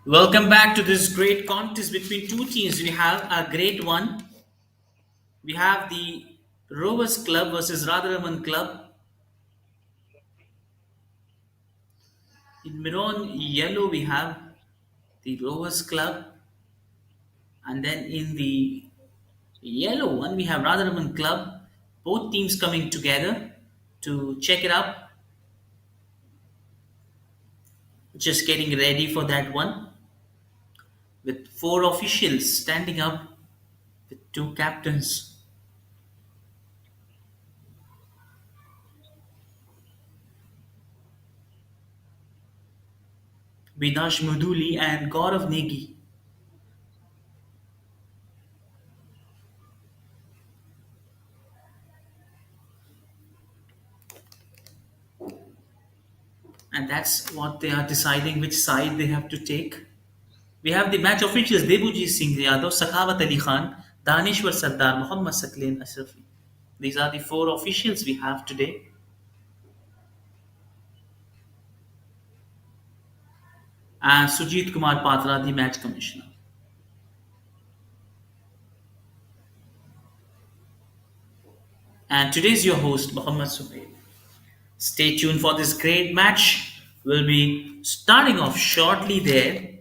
Welcome back to this great contest between two teams. We have a great one. We have the Rovers Club versus Radharaman Club. In maroon yellow, we have the Rovers Club, and then in the yellow one, we have Radharaman Club. Both teams coming together to check it up. Just getting ready for that one with four officials standing up with two captains. Vidash Muduli and Gaurav Negi. And that's what they are deciding which side they have to take. We have the match officials Debujit Singh Yadav, Sakhawat Ali Khan, Danishwar Sardar, Muhammad Sakleen Ashrafi. These are the four officials we have today. And Sujit Kumar Patra, the match commissioner. And today's your host, Muhammad Suhail. Stay tuned for this great match. We'll be starting off shortly there.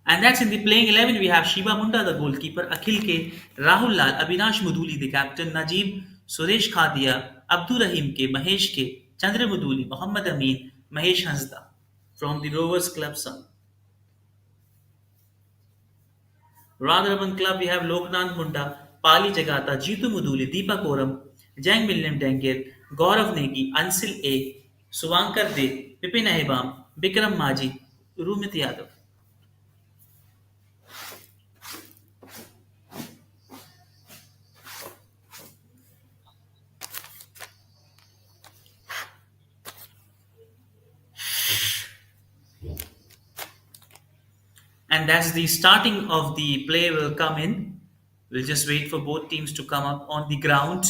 And that's in the playing 11. We have Shiba Munda, the goalkeeper, Akhil K, Rahul Lal, Abhinash Muduli, the captain, Najib, Suresh Khadia, Abdur Rahim K, Mahesh K, Chandra Muduli, Muhammad Amin, Mahesh Hansda from the Rovers Club son. Radharaman Club, we have Loknath Munda, Pali Jagata, Jitu Muduli, Deepak Oram, Jang Milnem Dengir, Gaurav Negi, Ansil A, Suvankar De, Pipin Ahibam, Bikram Maji, Rumit Yadav. And that's the starting of the play will come in. We'll just wait for both teams to come up on the ground.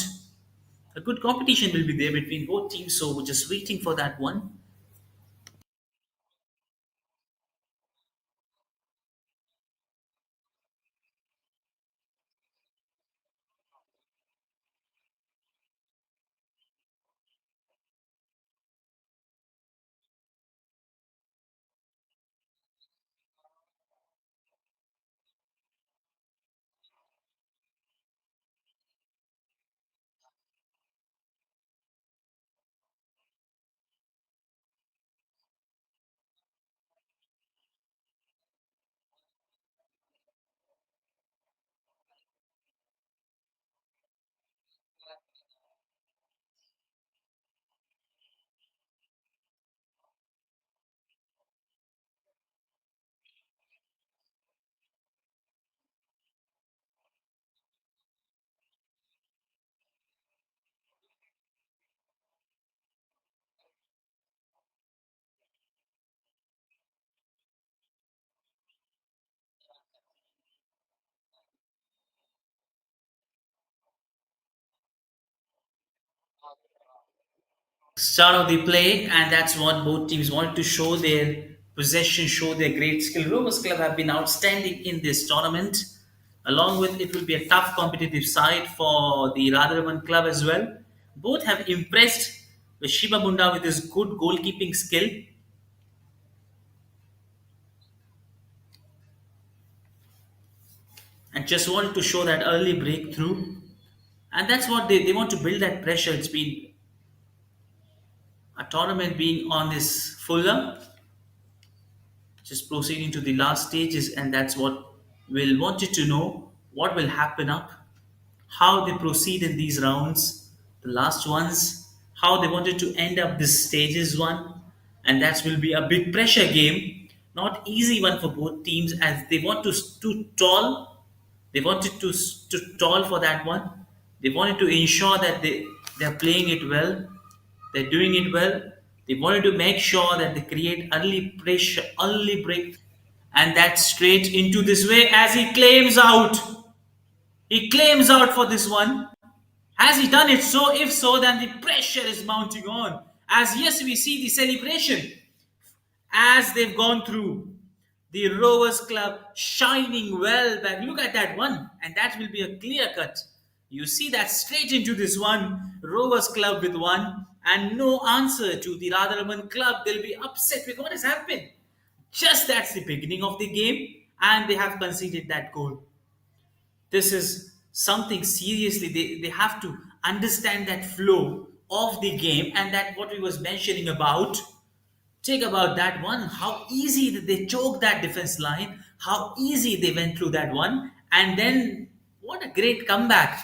A good competition will be there between both teams, so we're just waiting for that one. Start of the play, and that's what both teams wanted to show their possession, show their great skill. Rovers Club have been outstanding in this tournament. Along with it, will be a tough competitive side for the Radharaman Club as well. Both have impressed with Shiba Munda with his good goalkeeping skill, and just wanted to show that early breakthrough. And that's what they want to build that pressure. It's been a tournament being on this fuller, just proceeding to the last stages, and that's what we'll wanted to know what will happen up, how they proceed in these rounds, the last ones, how they wanted to end up this stages one, and that will be a big pressure game, not easy one for both teams as they want to tall, they wanted to tall for that one. They wanted to ensure that they're playing it well, they're doing it well. They wanted to make sure that they create early pressure, early break, and that's straight into this way as he claims out. He claims out for this one. Has he done it? So, if so, then the pressure is mounting on. As yes, we see the celebration as they've gone through. The Rovers Club shining well back. Look at that one, and that will be a clear cut. You see that straight into this one. Rovers Club with one, and no answer to the Radharaman Club. They'll be upset with what has happened. Just that's the beginning of the game, and they have conceded that goal. This is something seriously. They have to understand that flow of the game, and that what we was mentioning about. Take about that one, how easy that they choked that defense line, how easy they went through that one, and then what a great comeback.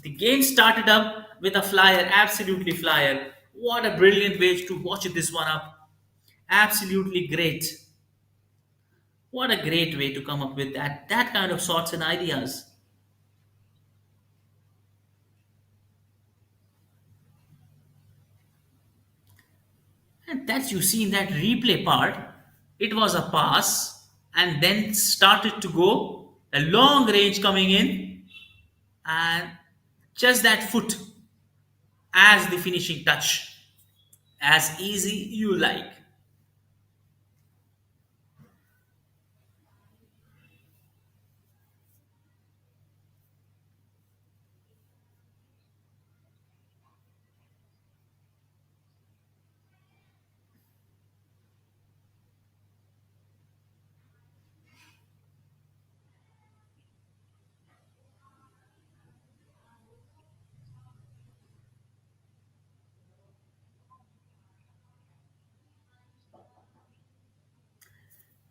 The game started up with a flyer, absolutely flyer. What a brilliant way to watch this one up. Absolutely great. What a great way to come up with that kind of sorts and ideas. And that's you see in that replay part, it was a pass and then started to go a long range coming in, and just that foot as the finishing touch, as easy you like.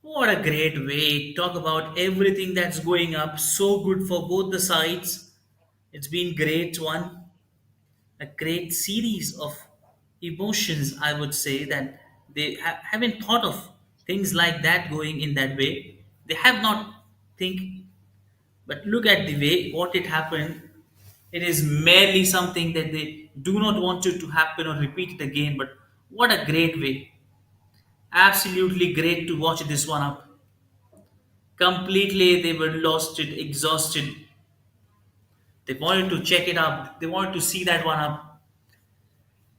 What a great way. Talk about everything that's going up. So good for both the sides. It's been great one. A great series of emotions, I would say, that they haven't thought of things like that going in that way. They have not think, but look at the way what it happened. It is merely something that they do not want it to happen or repeat it again. But what a great way. Absolutely great to watch this one up. Completely, they were lost it, exhausted. They wanted to check it up. They wanted to see that one up.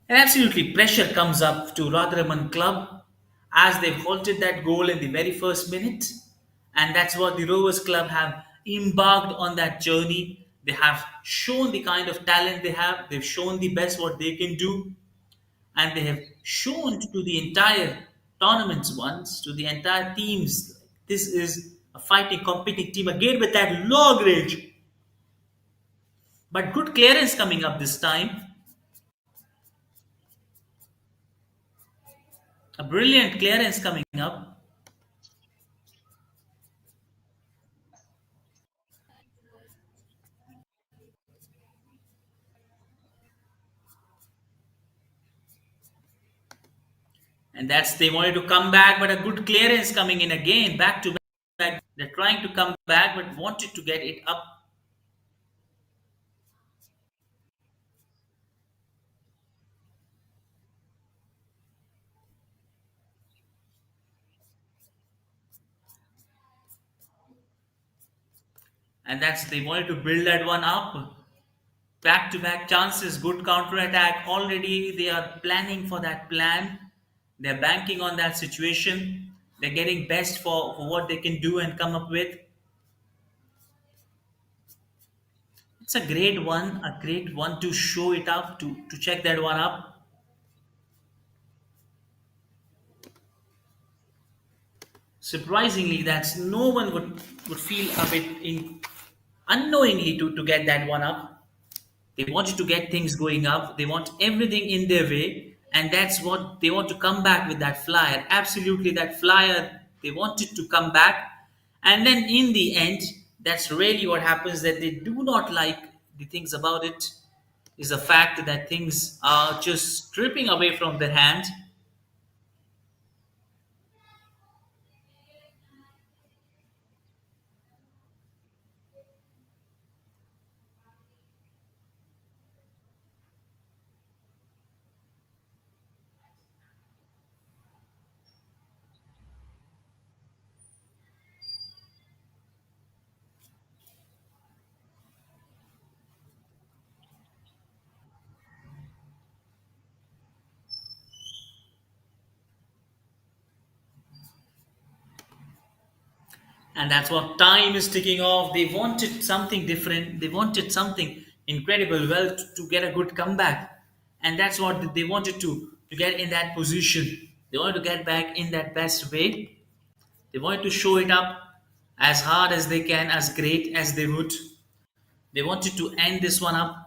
And absolutely, pressure comes up to Radharaman Club as they've halted that goal in the very first minute. And that's what the Rovers Club have embarked on that journey. They have shown the kind of talent they have. They've shown the best what they can do. And they have shown to the entire tournaments once, to the entire teams, this is a fighting, competing team again with that long range. But good clearance coming up this time. A brilliant clearance coming up. And that's they wanted to come back, but a good clearance coming in again, back to back. They're trying to come back, but wanted to get it up. And that's they wanted to build that one up. Back to back chances, good counter attack. Already they are planning for that plan. They're banking on that situation. They're getting best for what they can do and come up with. It's a great one to show it up, to check that one up. Surprisingly, that's no one would feel a bit unknowingly to get that one up. They wanted to get things going up. They want everything in their way, and that's what they want to come back with that flyer. Absolutely, that flyer. They wanted to come back, and then in the end, that's really what happens. That they do not like the things about it is the fact that things are just stripping away from their hand. And that's what time is ticking off. They wanted something different. They wanted something incredible, well, to get a good comeback, and that's what they wanted to get in that position. They wanted to get back in that best way. They wanted to show it up as hard as they can, as great as they would. They wanted to end this one up,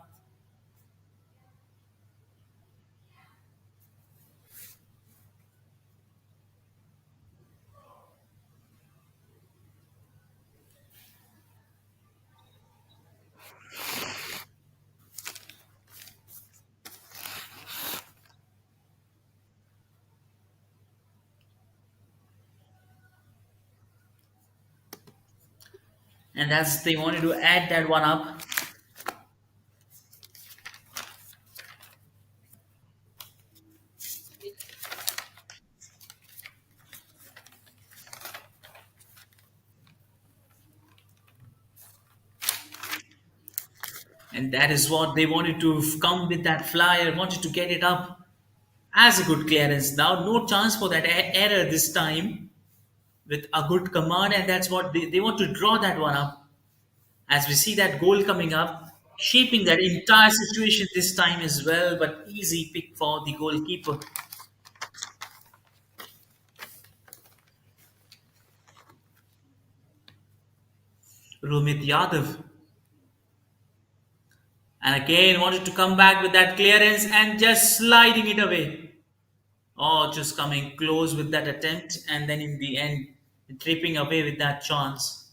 and that's they wanted to add that one up. And that is what they wanted to come with that flyer, wanted to get it up as a good clearance. Now, no chance for that error this time with a good command, and that's what they want to draw that one up. As we see that goal coming up, shaping that entire situation this time as well, but easy pick for the goalkeeper, Romit Yadav. And again, wanted to come back with that clearance and just sliding it away. Oh, just coming close with that attempt, and then in the end, tripping away with that chance.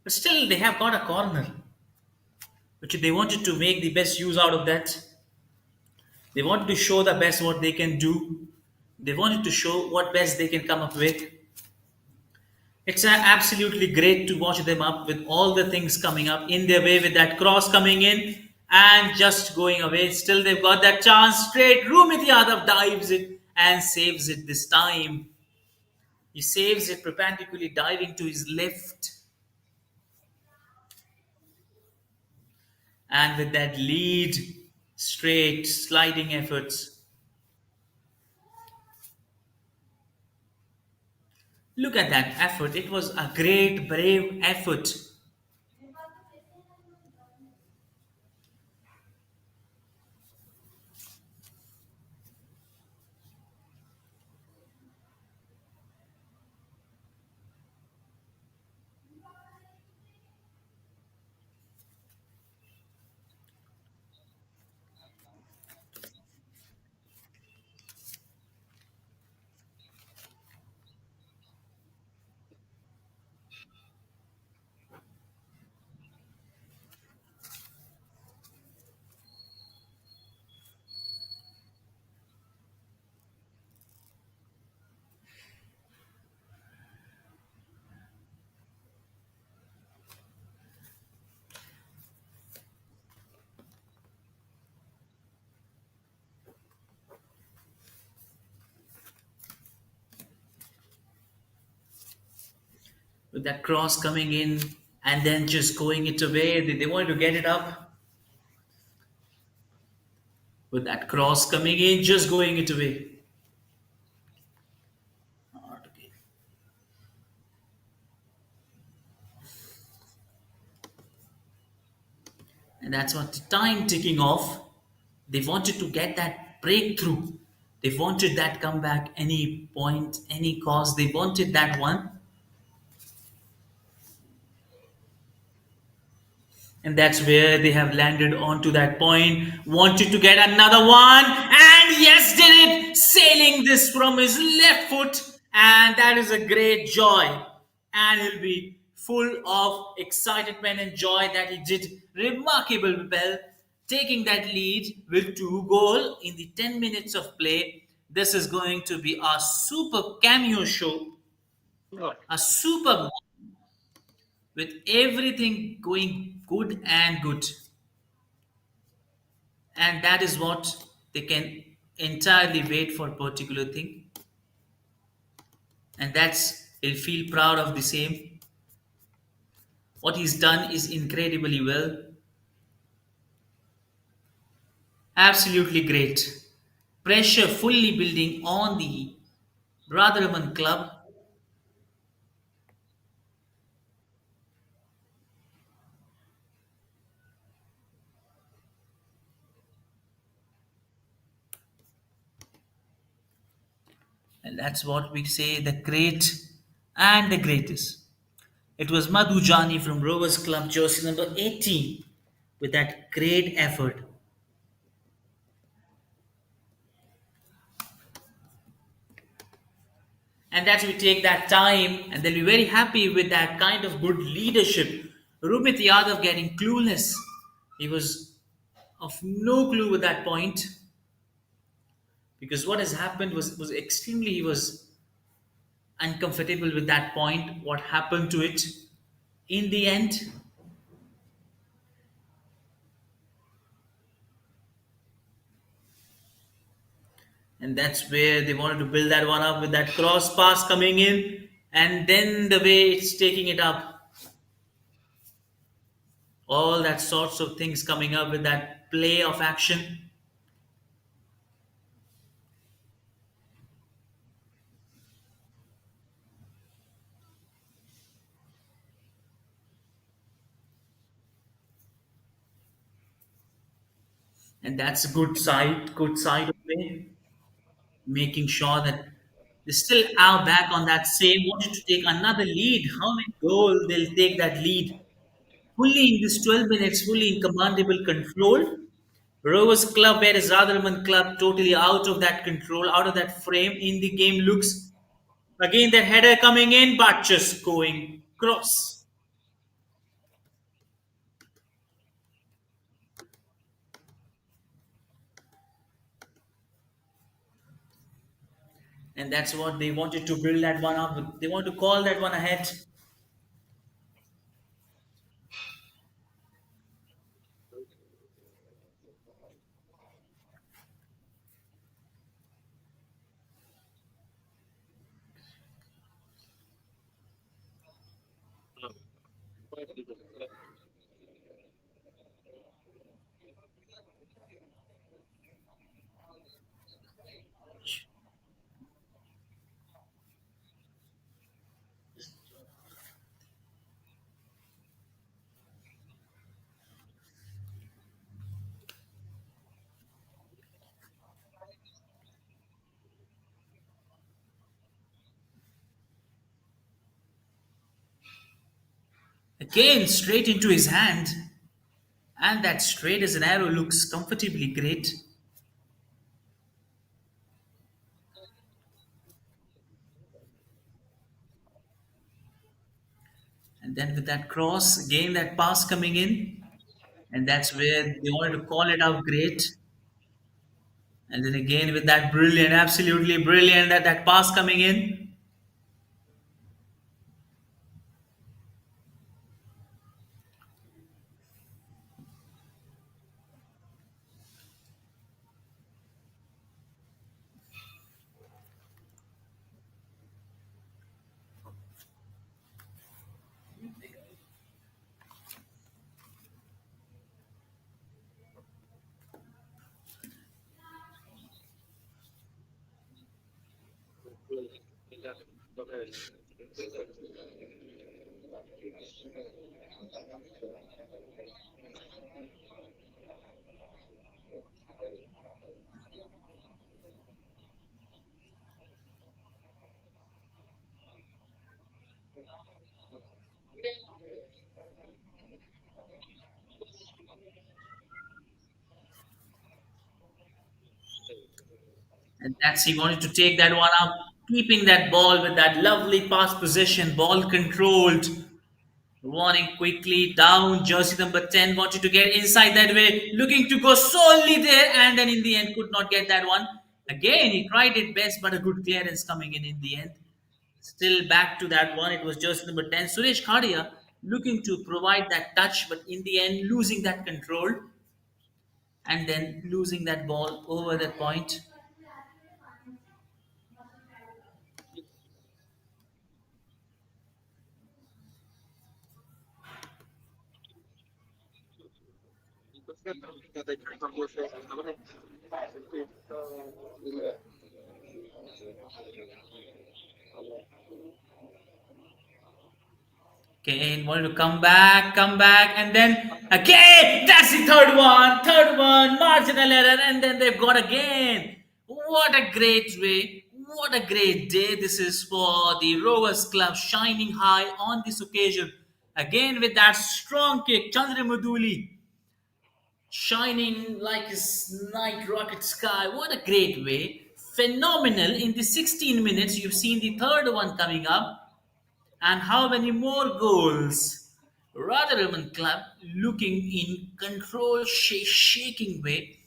But still, they have got a corner, which they wanted to make the best use out of that. They wanted to show the best what they can do. They wanted to show what best they can come up with. It's absolutely great to watch them up with all the things coming up in their way with that cross coming in and just going away. Still, they've got that chance straight. Rumit Yadav dives it and saves it this time. He saves it perpendicularly diving to his left. And with that lead, straight sliding efforts. Look at that effort. It was a great, brave effort. With that cross coming in and then just going it away. They wanted to get it up. With that cross coming in, just going it away. Okay. And that's what the time ticking off. They wanted to get that breakthrough. They wanted that comeback any point, any cause. They wanted that one. And that's where they have landed onto that point. Wanted to get another one. And yes, did it. Sailing this from his left foot. And that is a great joy. And he'll be full of excitement and joy that he did remarkable well. Taking that lead with 2 goals in the 10 minutes of play. This is going to be a super cameo show. A super with everything going good and good. And that is what they can entirely wait for a particular thing, and that's he'll feel proud of the same. What he's done is incredibly well, absolutely great. Pressure fully building on the Radharaman Club. And that's what we say the great and the greatest. It was Madhu Jani from Rovers Club, jersey number 18, with that great effort. And that's we take that time and they'll be very happy with that kind of good leadership. Rumit Yadav getting clueless. He was of no clue at that point because what has happened was extremely he was uncomfortable with that point. What happened to it in the end? And that's where they wanted to build that one up with that cross pass coming in, and then the way it's taking it up, all that sorts of things coming up with that play of action. And that's a good side of play, making sure that they still are back on that same, wanted to take another lead. How many goals they'll take that lead? Fully in this 12 minutes, fully in commandable control. Rovers Club, whereas Radharaman Club totally out of that control, out of that frame in the game looks. Again, that header coming in, but just going cross. And that's what they wanted to build that one up. They want to call that one ahead. Again, straight into his hand. And that straight as an arrow looks comfortably great. And then with that cross, again that pass coming in. And that's where they wanted to call it out great. And then again with that brilliant, absolutely brilliant, that pass coming in. And that's he wanted to take that one up, keeping that ball with that lovely pass position, ball controlled. Running quickly down, jersey number 10 wanted to get inside that way, looking to go solely there, and then in the end could not get that one. Again, he tried it best, but a good clearance coming in the end. Still back to that one, it was jersey number 10, Suresh Khadia, looking to provide that touch, but in the end losing that control and then losing that ball over that point. Kane wanted to come back, and then again, that's the third one, marginal error, and then they've got again. What a great way! What a great day this is for the Rovers Club, shining high on this occasion. Again with that strong kick, Chandra Maduli shining like his night rocket sky. What a great way. Phenomenal. In the 16 minutes, you've seen the third one coming up. And how many more goals? Radharaman Club looking in control, shaking way.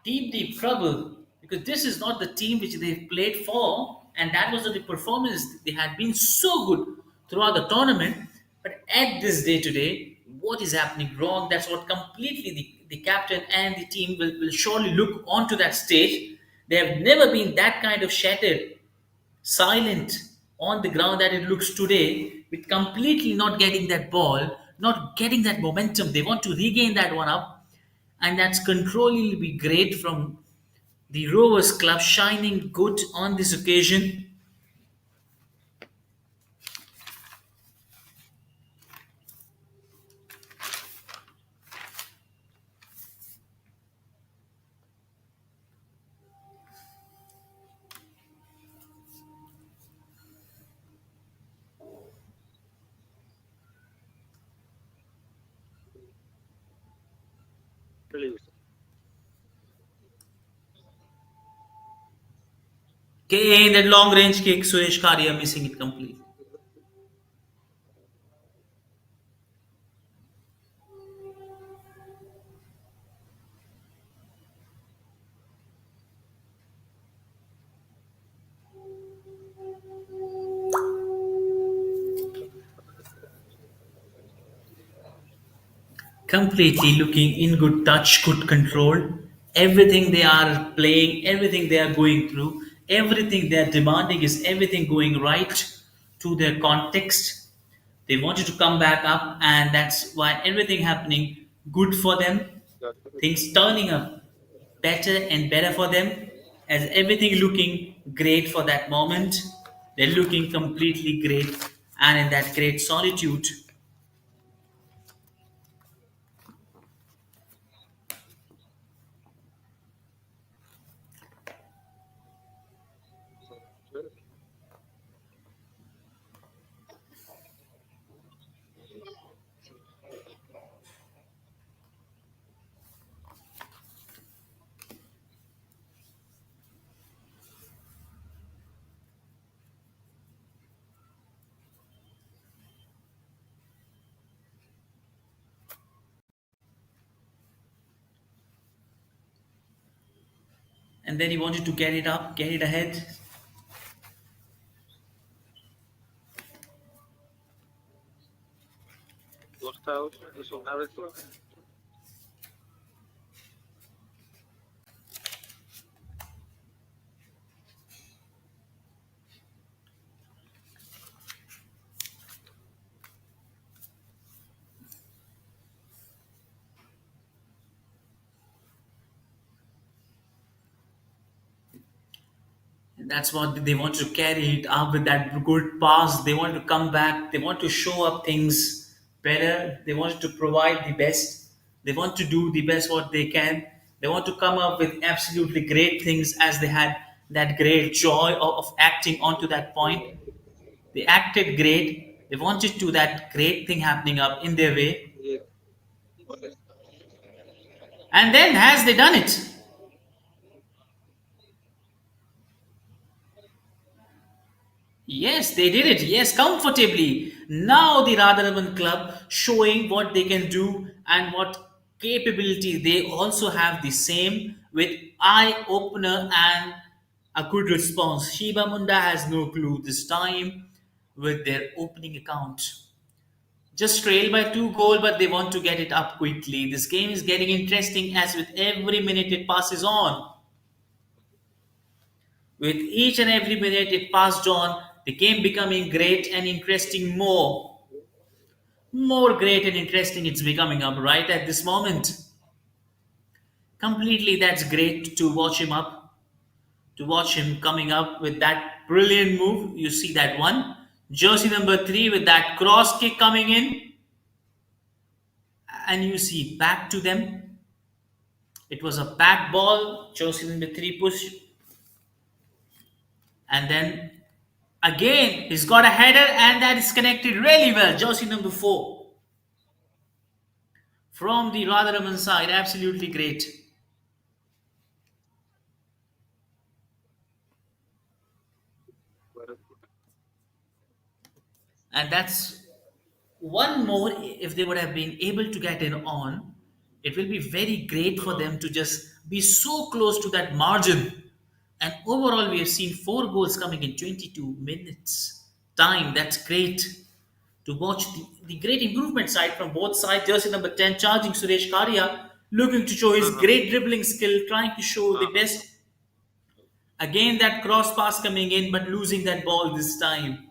Deep trouble because this is not the team which they've played for, and that was the performance. They had been so good throughout the tournament, but at this day today, what is happening wrong? That's what completely the captain and the team will surely look onto that stage. They have never been that kind of shattered, silent on the ground that it looks today, with completely not getting that ball, not getting that momentum. They want to regain that one up, and that's control will be great from the Rovers Club, shining good on this occasion. Okay, that long range kick, Suresh Karia missing it completely. Completely looking in good touch, good control. Everything they are playing, everything they are going through, everything they are demanding is everything going right to their context. They wanted to come back up, and that's why everything happening good for them. Things turning up better and better for them, as everything looking great for that moment. They're looking completely great, and in that great solitude. And then he wanted to get it up, get it ahead. And that's what they want to carry it up with that good pass. They want to come back. They want to show up things better. They want to provide the best. They want to do the best what they can. They want to come up with absolutely great things, as they had that great joy of acting onto that point. They acted great. They wanted to that great thing happening up in their way. And then has they done it? Yes, they did it. Yes, comfortably. Now the Radharaman Club showing what they can do and what capability they also have the same with eye opener and a good response. Shiba Munda has no clue this time with their opening account. Just trail by 2 goal, but they want to get it up quickly. This game is getting interesting as with every minute it passes on. With each and every minute it passed on, the game becoming great and interesting more. More great and interesting it's becoming up right at this moment. Completely that's great to watch him up, to watch him coming up with that brilliant move. You see that one. Jersey number 3 with that cross kick coming in, and you see back to them. It was a back ball. Jersey number 3 push. And then again, he's got a header, and that is connected really well. Jersey number 4 from the Radharaman side. Absolutely great. And that's one more. If they would have been able to get it on, it will be very great for them to just be so close to that margin. And overall, we have seen 4 goals coming in 22 minutes time. That's great to watch the great improvement side from both sides. Jersey number 10 charging Suresh Karia, looking to show his great dribbling skill, trying to show the best. Again, that cross pass coming in, but losing that ball this time.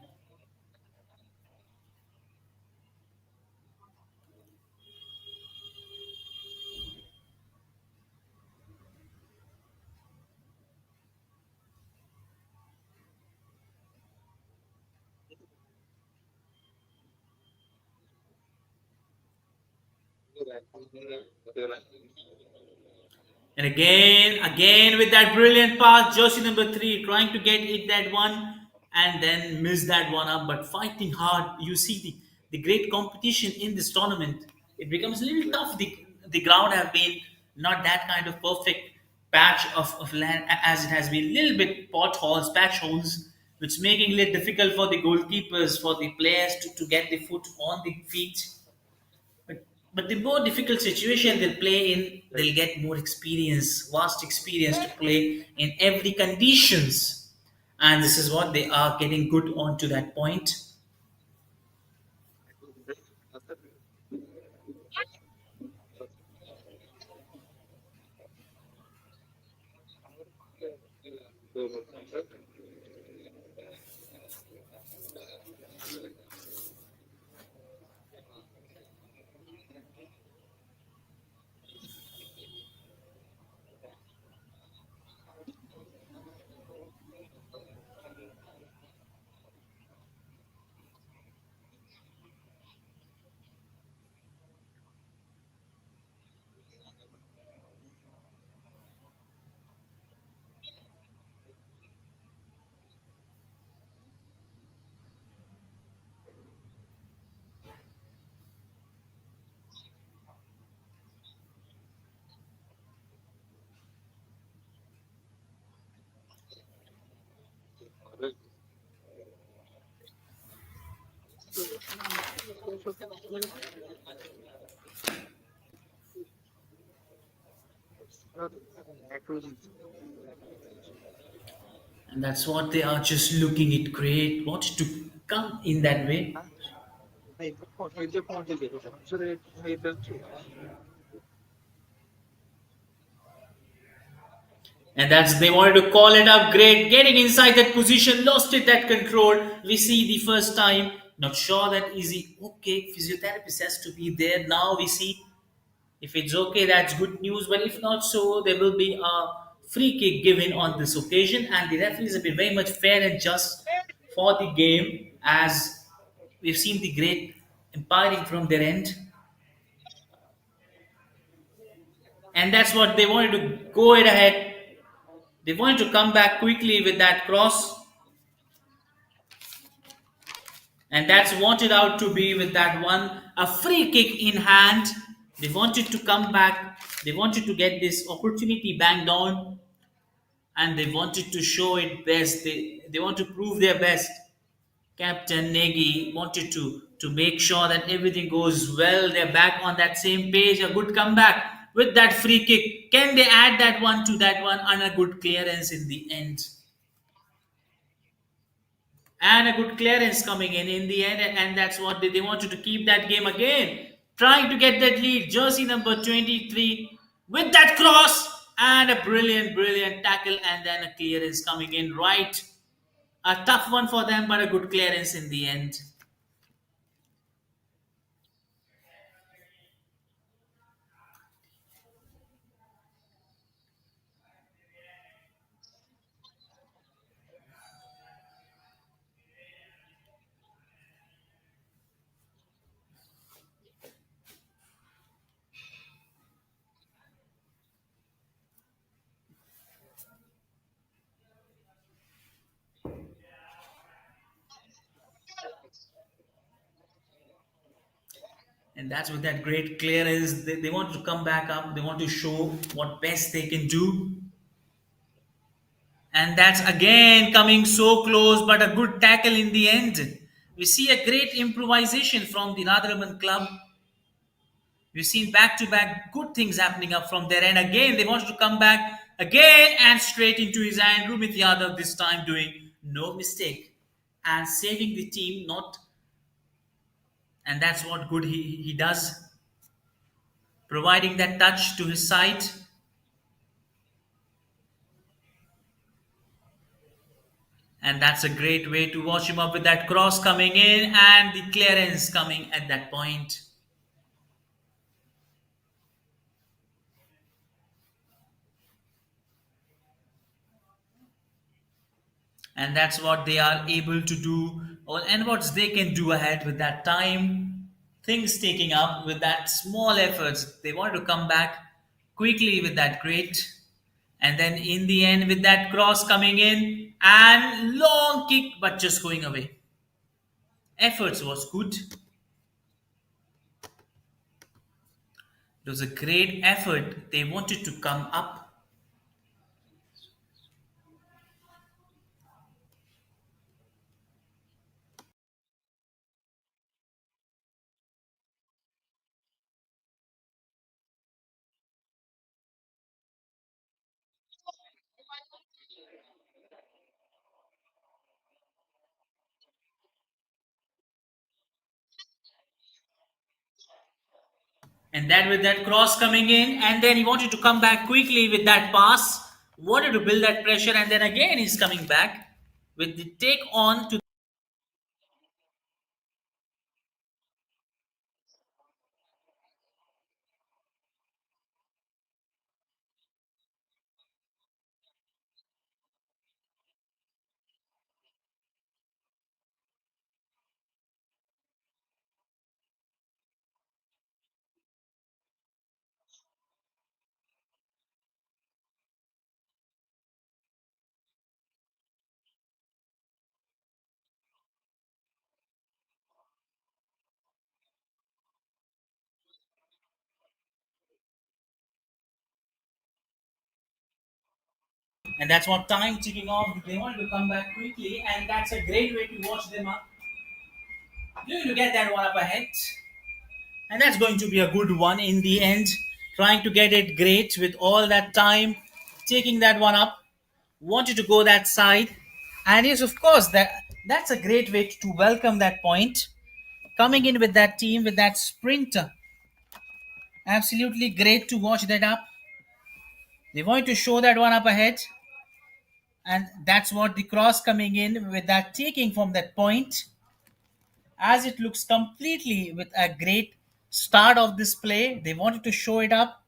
And again with that brilliant pass, jersey number 3 trying to get it that one and then miss that one up, but fighting hard. You see the great competition in this tournament. It becomes a little tough. The ground have been not that kind of perfect patch of land as it has been. Little bit potholes, patch holes, which making it difficult for the goalkeepers, for the players to get the foot on the feet. But the more difficult situation they'll play in, they'll get more experience, vast experience to play in every conditions. And this is what they are getting good on to that point. And that's what they are just looking it great. Wanted to come in that way. And that's they wanted to call it up great. Getting inside that position, lost it that control. We see the first time. Not sure that easy. Okay, physiotherapist has to be there. Now we see. If it's okay, that's good news. But if not so, there will be a free kick given on this occasion. And the referees have been very much fair and just for the game, as we've seen the great umpiring from their end. And that's what they wanted to go it ahead. They wanted to come back quickly with that cross. And that's wanted out to be with that one. A free kick in hand. They wanted to come back. They wanted to get this opportunity banged on and they wanted to show it best. They want to prove their best. Captain Nagy wanted to make sure that everything goes well. They're back on that same page. A good comeback with that free kick. Can they add that one to that one and a good clearance in the end? And a good clearance coming in the end, and that's what they wanted to keep that game again. Trying to get that lead. Jersey number 23 with that cross and a brilliant tackle, and then a clearance coming in right. A tough one for them, but a good clearance in the end. And that's with that great clearance. They want to come back up. They want to show what best they can do. And that's again coming so close, but a good tackle in the end. We see a great improvisation from the Radharaman Club. We've seen back to back good things happening up from there. And again, they wanted to come back again and straight into his hand. Rumit Yadav this time doing no mistake and saving the team. Not, and that's what good he does, providing that touch to his side. And that's a great way to watch him up with that cross coming in and the clearance coming at that point. And that's what they are able to do, and what they can do ahead with that time. Things taking up with that small efforts. They want to come back quickly with that great. And then in the end, with that cross coming in and long kick, but just going away. Efforts was good. It was a great effort. They wanted to come up. And then with that cross coming in, and then he wanted to come back quickly with that pass, wanted to build that pressure, and then again he's coming back with the take on to. And that's what time ticking off. They wanted to come back quickly, and that's a great way to watch them up. Looking to get that one up ahead. And that's going to be a good one in the end. Trying to get it great with all that time, taking that one up. Wanted to go that side. And yes, of course, that's a great way to welcome that point. Coming in with that team, with that sprinter. Absolutely great to watch that up. They want to show that one up ahead. And that's what the cross coming in with that taking from that point, as it looks completely with a great start of this play. They wanted to show it up.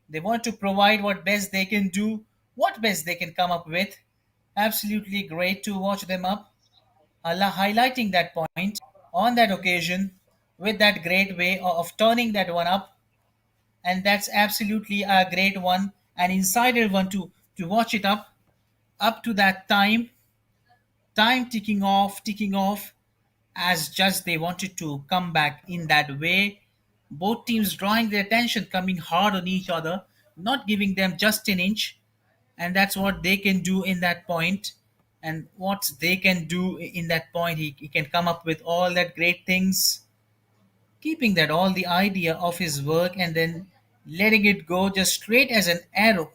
They want to provide what best they can do, what best they can come up with. Absolutely great to watch them up. Highlighting that point on that occasion with that great way of turning that one up. And that's absolutely a great one, an insider one to watch it up to that time ticking off, as just they wanted to come back in that way. Both teams drawing their attention, coming hard on each other, not giving them just an inch. And that's what they can do in that point. And what they can do in that point, he can come up with all that great things, keeping that all the idea of his work and then letting it go just straight as an arrow,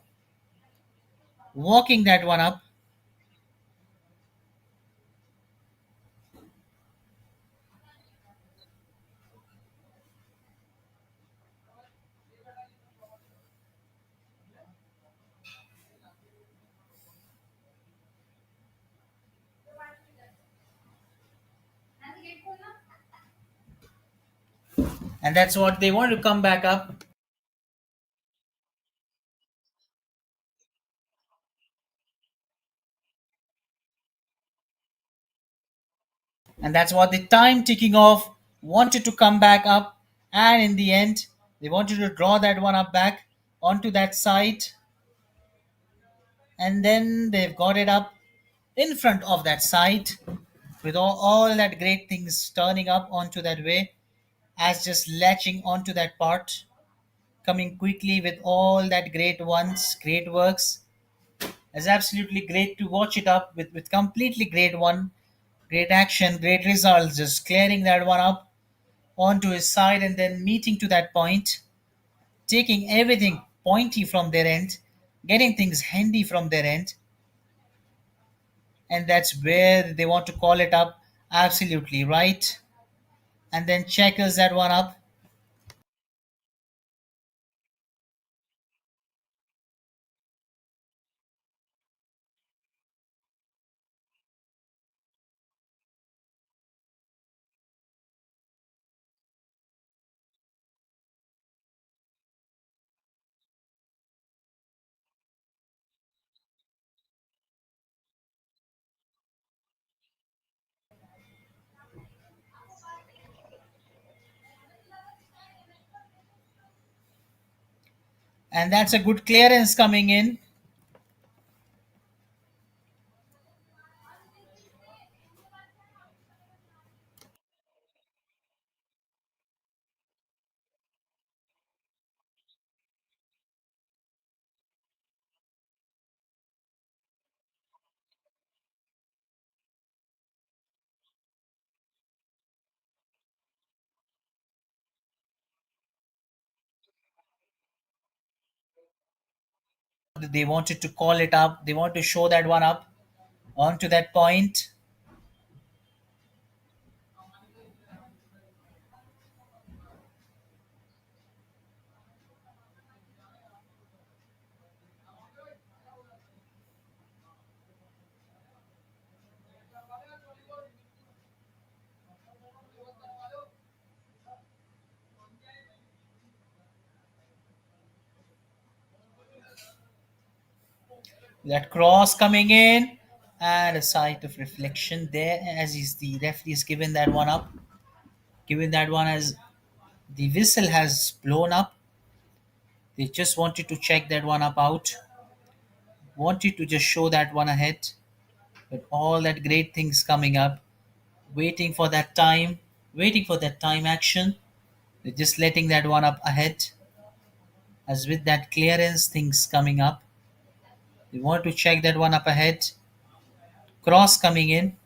walking that one up. And that's what they want to come back up. And that's what the time ticking off wanted to come back up. And in the end, they wanted to draw that one up back onto that side. And then they've got it up in front of that side with all that great things turning up onto that way. as just latching onto that part, coming quickly with all that great ones, great works. It's absolutely great to watch it up with completely great one, great action, great results, just clearing that one up onto his side and then meeting to that point, taking everything pointy from their end, getting things handy from their end, and that's where they want to call it up. Absolutely right. And then checkers that one up. And that's a good clearance coming in. They wanted to call it up. They want to show that one up onto that point. That cross coming in, and a sight of reflection there as is the referee is given that one up. Given that one as the whistle has blown up. They just wanted to check that one up out. Wanted to just show that one ahead. With all that great things coming up. Waiting for that time. Waiting for that time action. They're just letting that one up ahead. As with that clearance things coming up. They want to check that one up ahead. Cross coming in.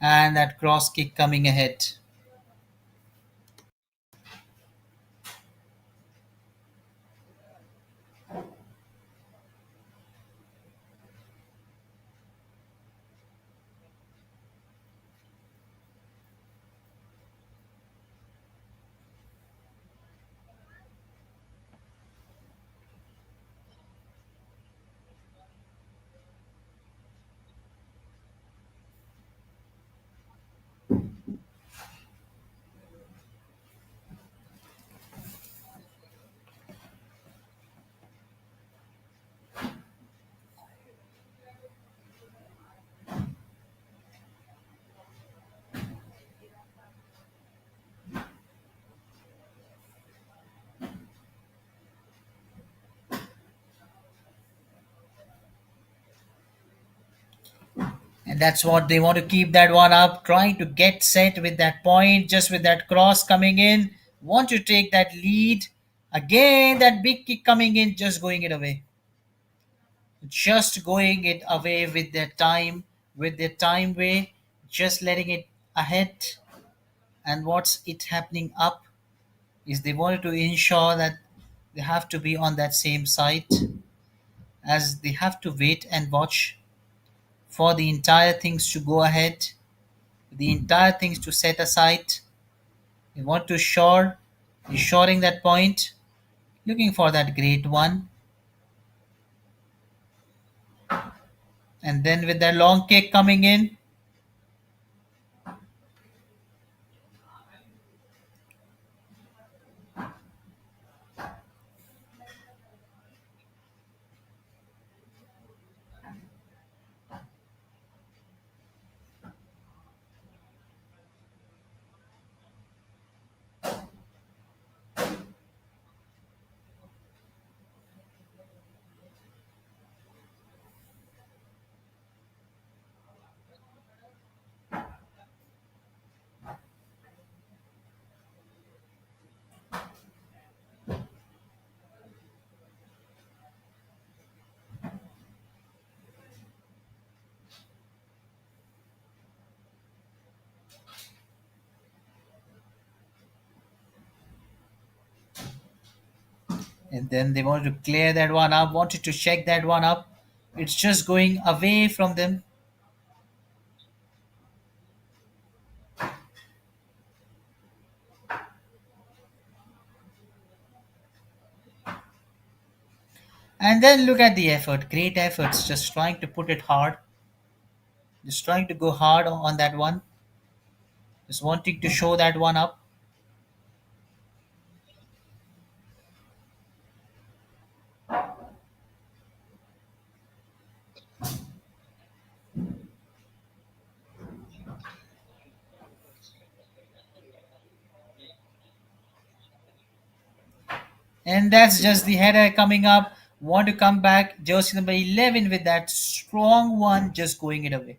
And that cross kick coming ahead. And that's what they want to keep that one up, trying to get set with that point, just with that cross coming in. Want to take that lead. Again, that big kick coming in, just going it away. Just going it away with their time way, just letting it ahead. And what's it happening up is they wanted to ensure that they have to be on that same side as they have to wait and watch for the entire things to go ahead, the entire things to set aside. They want to shore, ensuring that point, looking for that great one. And then with that long kick coming in, And then they wanted to clear that one up, wanted to check that one up. It's just going away from them. And then look at the effort. Great efforts. Just trying to put it hard. Just trying to go hard on that one. Just wanting to show that one up. And that's just the header coming up. Want to come back. Jersey number 11 with that strong one, just going it away.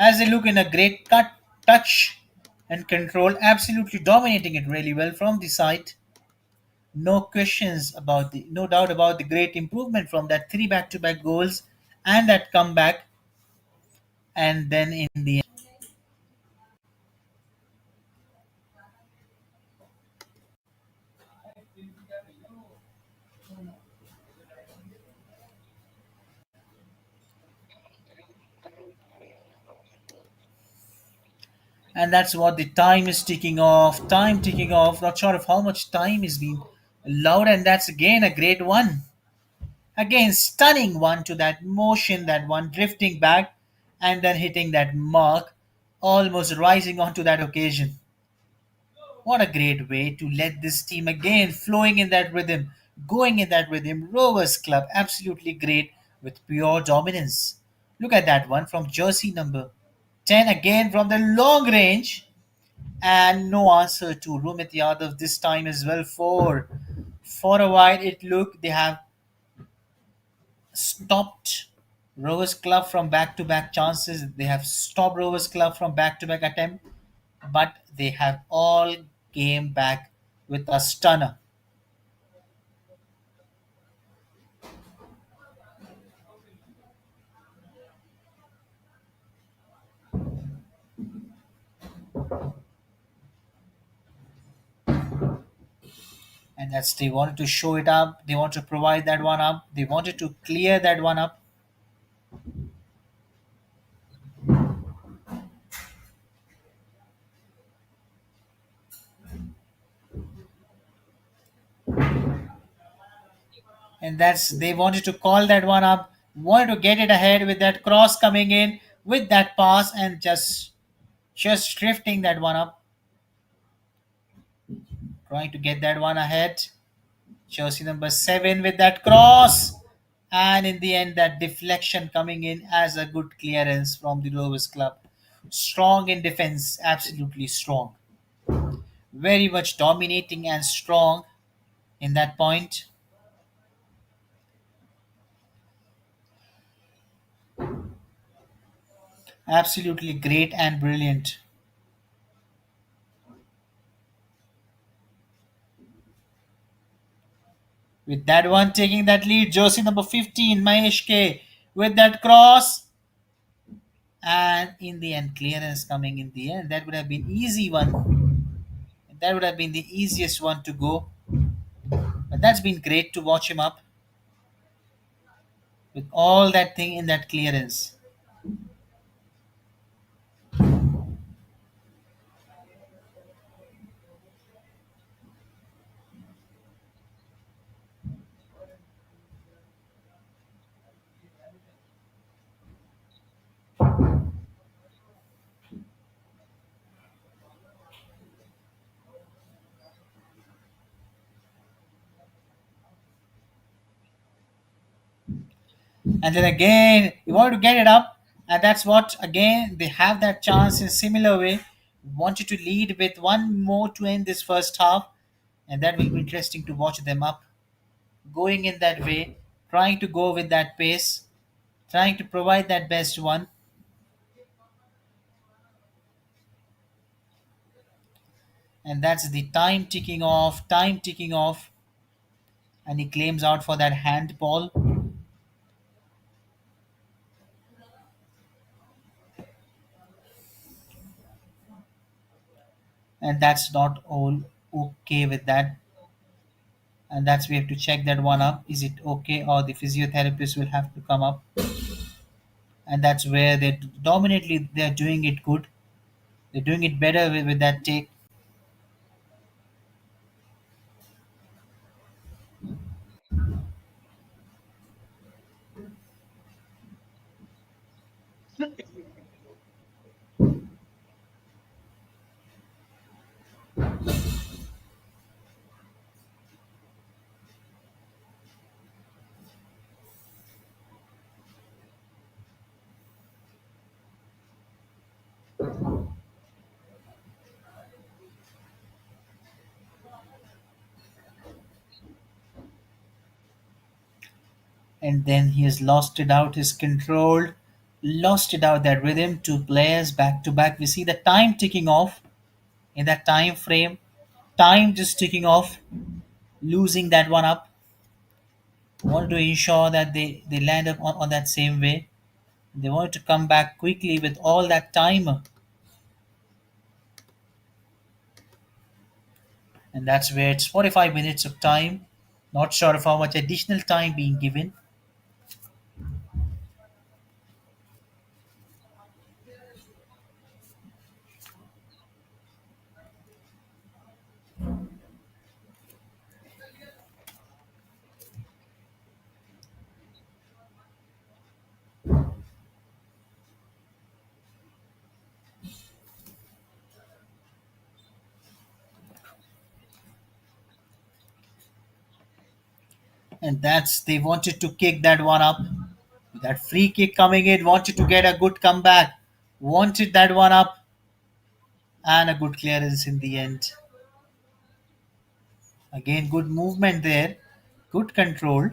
As they look in a great cut, touch, and control, absolutely dominating it really well from the side. No doubt about the great improvement from that three back-to-back goals and that comeback. And then in the and that's what the time is ticking off. Time ticking off. Not sure of how much time is being allowed, and that's again a great one. Again, stunning one to that motion, that one drifting back, and then hitting that mark, almost rising onto that occasion. What a great way to let this team again flowing in that rhythm, going in that rhythm. Rovers Club, absolutely great with pure dominance. Look at that one from jersey number 10 again from the long range. And no answer to Rumit Yadav this time as well. For a while, it looked they have stopped Rovers Club from back-to-back chances. They have stopped Rovers Club from back-to-back attempt, but they have all came back with a stunner. And that's they wanted to show it up. They want to provide that one up. They wanted to clear that one up. And that's they wanted to call that one up. Wanted to get it ahead with that cross coming in with that pass and just drifting that one up, trying to get that one ahead. Jersey number 7 with that cross. And in the end, that deflection coming in as a good clearance from the Rovers Club. Strong in defense, absolutely strong. Very much dominating and strong in that point. Absolutely great and brilliant. With that one taking that lead, jersey number 15, Mahesh K, with that cross. And in the end, clearance coming in the end. That would have been easy one. That would have been the easiest one to go. But that's been great to watch him up with all that thing in that clearance. And then again, you want to get it up. And that's what, again, they have that chance in similar way. Want you to lead with one more to end this first half. And that will be interesting to watch them up. Going in that way, trying to go with that pace, trying to provide that best one. And that's the time ticking off. And he claims out for that handball. And that's not all okay with that. And that's we have to check that one up. Is it okay, or the physiotherapist will have to come up? And that's where they dominantly they're doing it good. They're doing it better with that take. And then he has lost it out, his control, lost it out, that rhythm. Two players back to back. We see the time ticking off in that time frame. Time just ticking off, losing that one up. Want to ensure that they land up on that same way. They want to come back quickly with all that time. And that's where it's 45 minutes of time. Not sure of how much additional time being given. And that's they wanted to kick that one up. That free kick coming in, wanted to get a good comeback, wanted that one up, and a good clearance in the end. Again, good movement there, good control.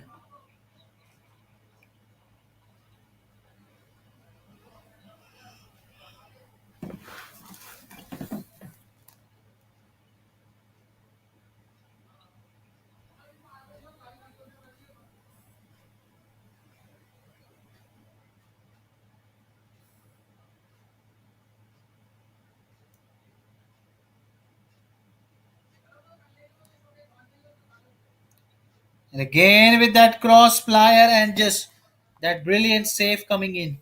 And again with that cross flyer and just that brilliant save coming in.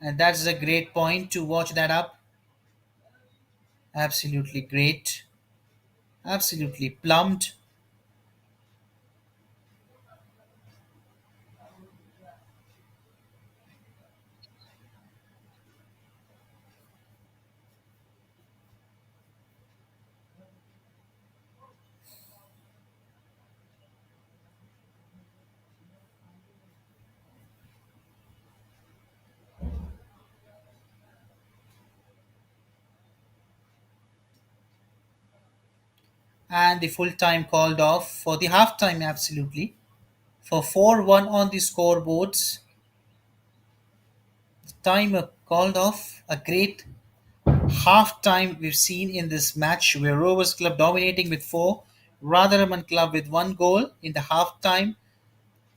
And that's a great point to watch that up. Absolutely great. Absolutely plumbed. And the full time called off for the half time, absolutely. For 4-1 on the scoreboards. Time called off. A great half time we've seen in this match where Rovers Club dominating with 4, Radharaman Club with 1 goal in the half time.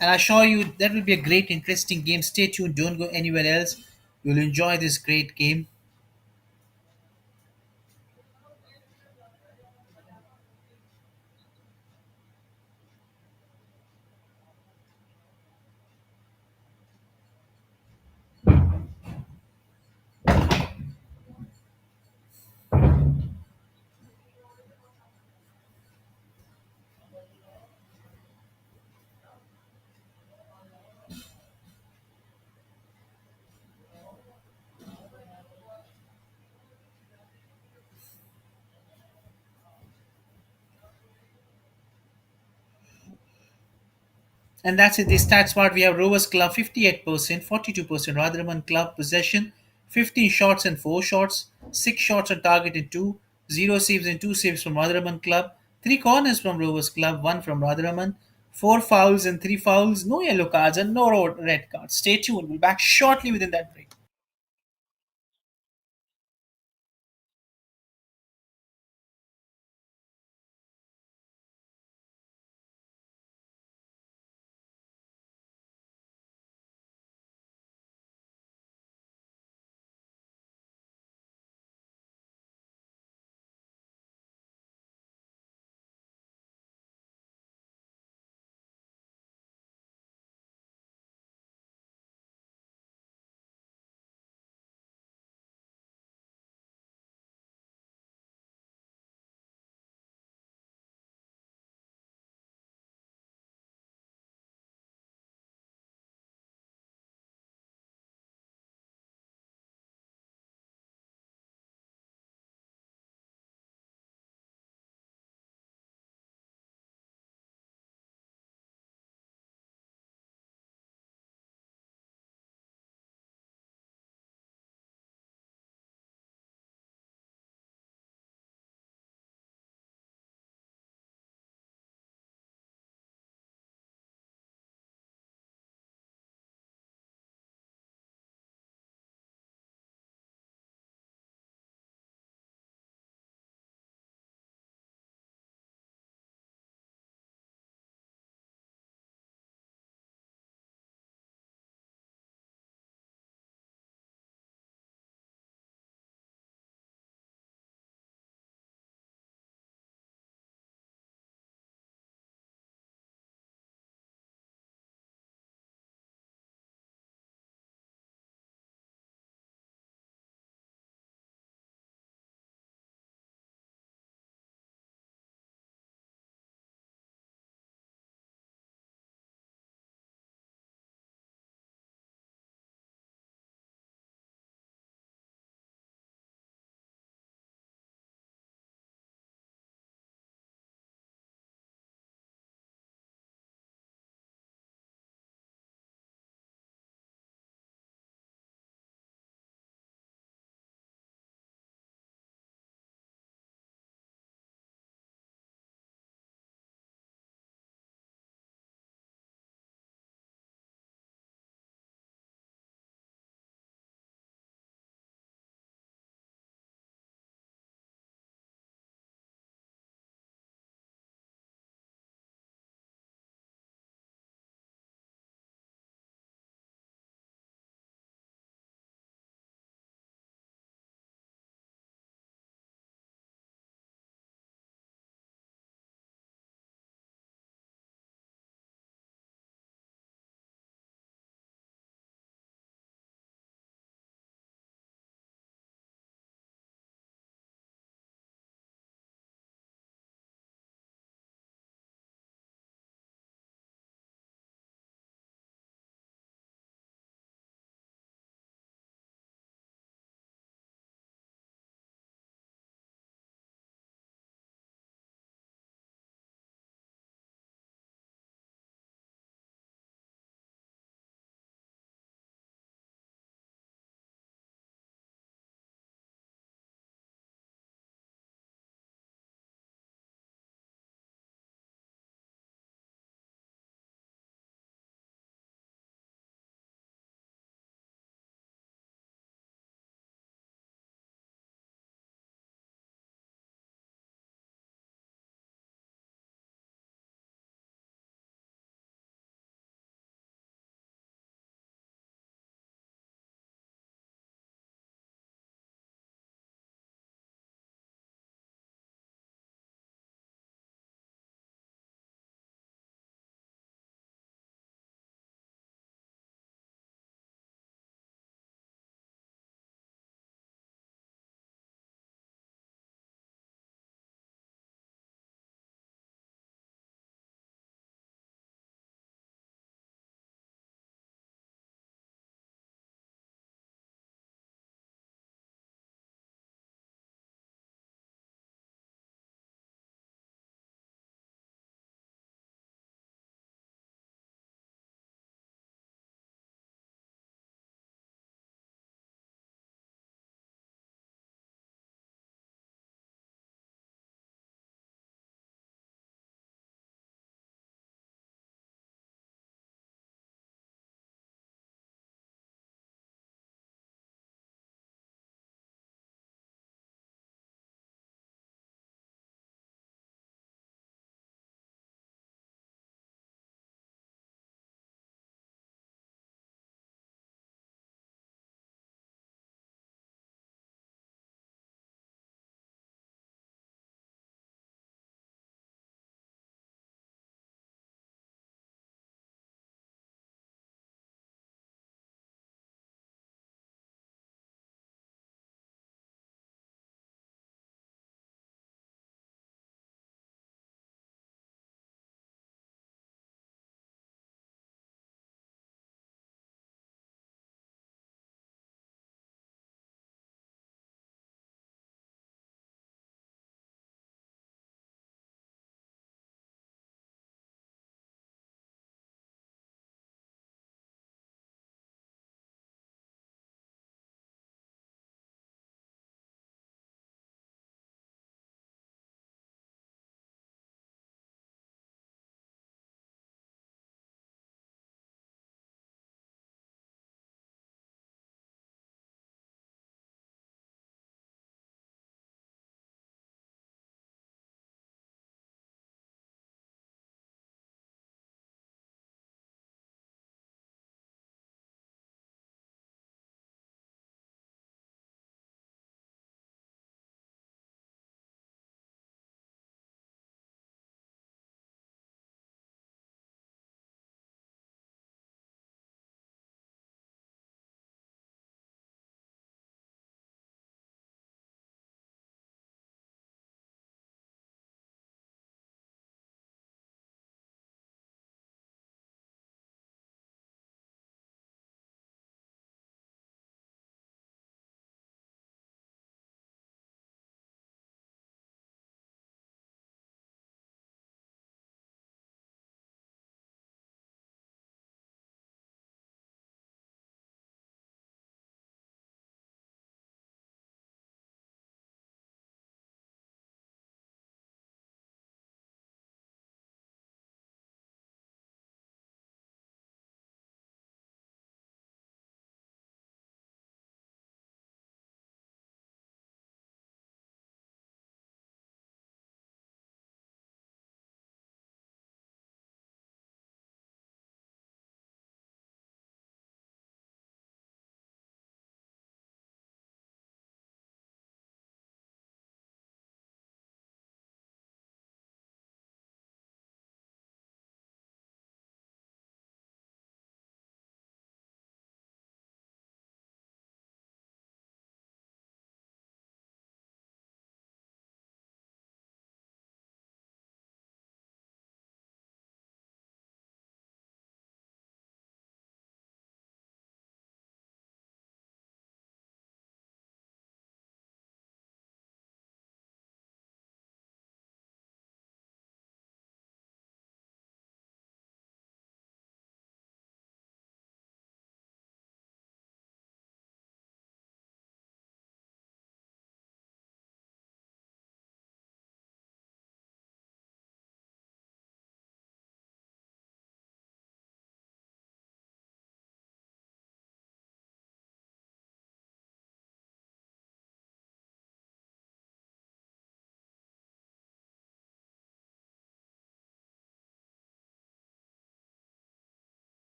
And I assure you that will be a great, interesting game. Stay tuned, don't go anywhere else. You'll enjoy this great game. And that's it. The stats part we have Rovers Club 58%, 42% Radharaman Club possession, 15 shots and 4 shots, 6 shots on target and 2, 0 saves and 2 saves from Radharaman Club, 3 corners from Rovers Club, 1 from Radharaman, 4 fouls and 3 fouls, no yellow cards and no red cards. Stay tuned. We'll be back shortly within that break.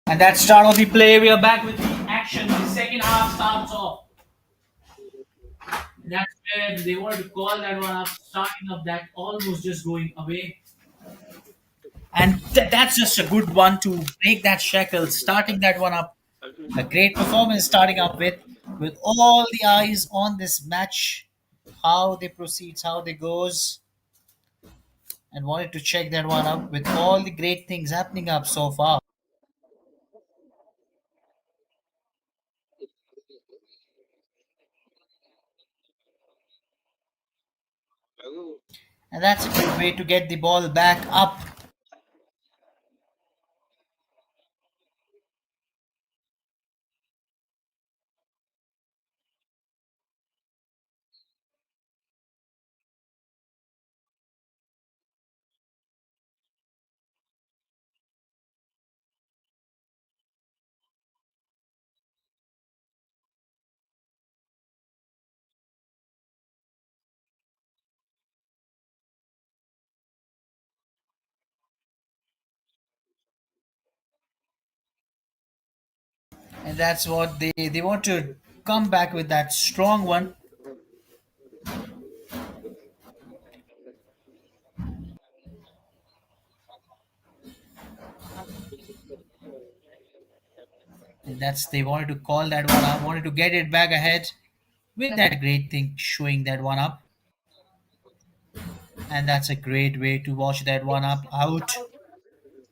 And that start of the play, we are back with the action. The second half starts off. That's where they wanted to call that one up, starting up that almost just going away. And that's just a good one to break that shackle, starting that one up. A great performance starting up with all the eyes on this match, how they proceeds, how they goes, and wanted to check that one up with all the great things happening up so far. And that's a good way to get the ball back up. And that's what they want to come back with that strong one. And that's they wanted to call that one up, wanted to get it back ahead with that great thing showing that one up. And that's a great way to watch that one up out.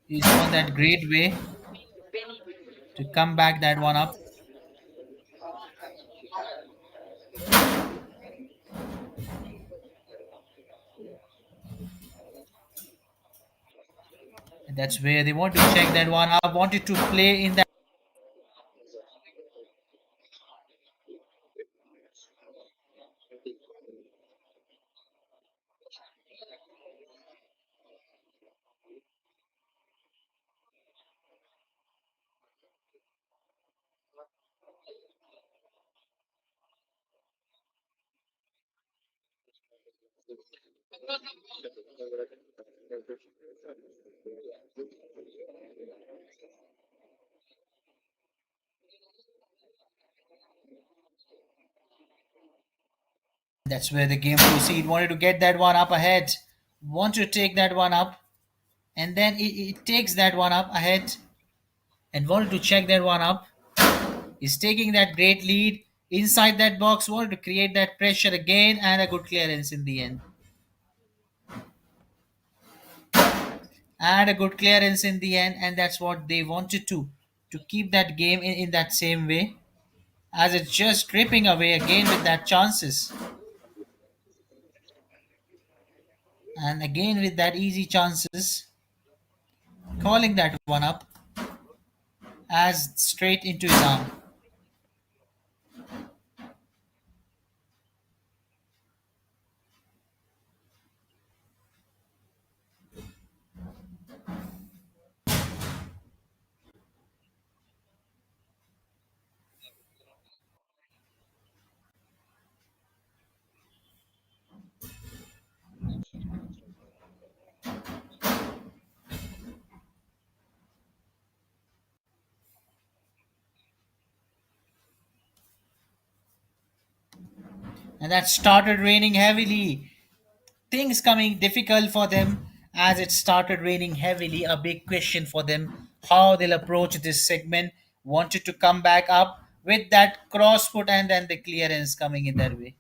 He's on that great way to come back that one up. And that's where they want to check that one up, wanted to play in that. That's where the game proceed. Wanted to get that one up ahead. Want to take that one up, and then it takes that one up ahead, and wanted to check that one up. Is taking that great lead inside that box. Wanted to create that pressure again, and a good clearance in the end. And a good clearance in the end, and that's what they wanted to keep that game in that same way, as it's just tripping away again with that chances, and again with that easy chances, calling that one up as straight into his arm. And that started raining heavily, things coming difficult for them as it started raining heavily. A big question for them how they'll approach this segment. Wanted to come back up with that cross foot and then the clearance coming in that way.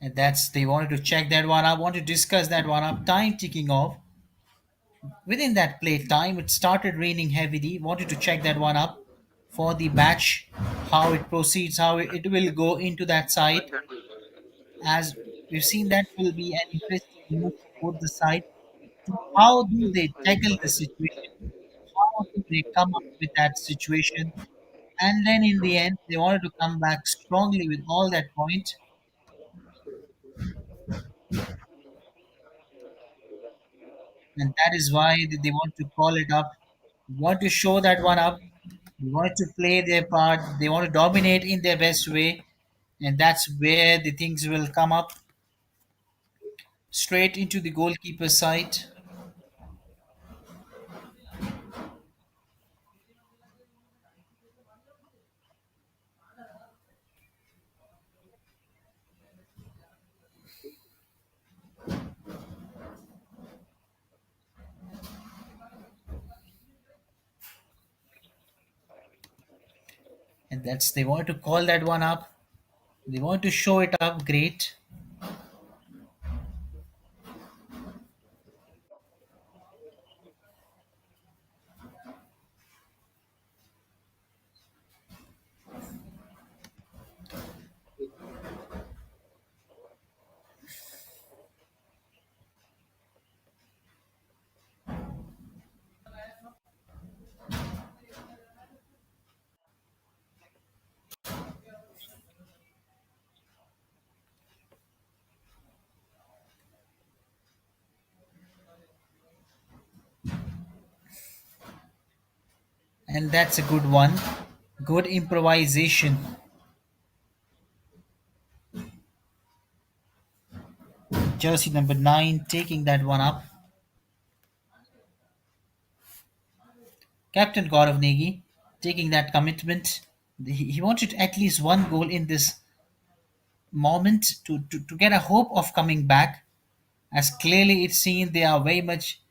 And that's they wanted to check that one up, want to discuss that one up. Time ticking off. Within that play time, it started raining heavily. Wanted to check that one up for the match, how it proceeds, how it will go into that side. As we've seen, that will be an interesting move for both the side. How do they tackle the situation? How do they come up with that situation? And then in the end, they wanted to come back strongly with all that point, and that is why they want to call it up. They want to show that one up. They want to play their part. They want to dominate in their best way, and that's where the things will come up straight into the goalkeeper side. And that's they want to call that one up. They want to show it up great. And that's a good one. Good improvisation. Jersey number 9 taking that one up. Captain Gaurav Negi taking that commitment. He wanted at least one goal in this moment to get a hope of coming back. As clearly it's seen, they are very much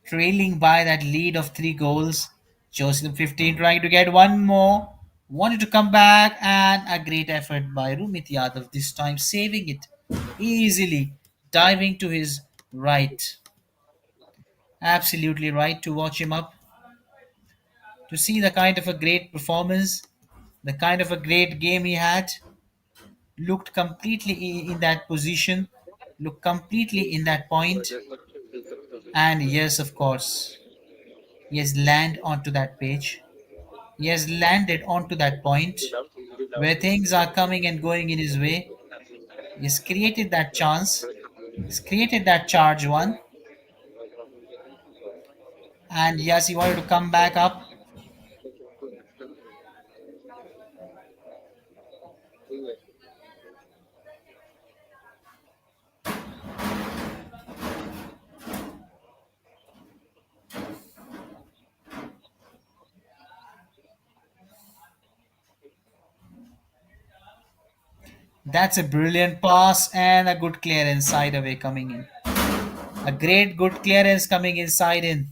trailing by that lead of 3 goals. Jersey number 15 trying to get one more. Wanted to come back, and a great effort by Rumit Yadav this time, saving it easily, diving to his right. Absolutely right to watch him up, to see the kind of a great performance, the kind of a great game he had. Looked completely in that position, looked completely in that point, and yes, of course, he has landed onto that page. He has landed onto that point where things are coming and going in his way. He's created that chance. He's created that charge one. And yes, he wanted to come back up. That's a brilliant pass and a good clearance side away coming in. A great good clearance coming inside in.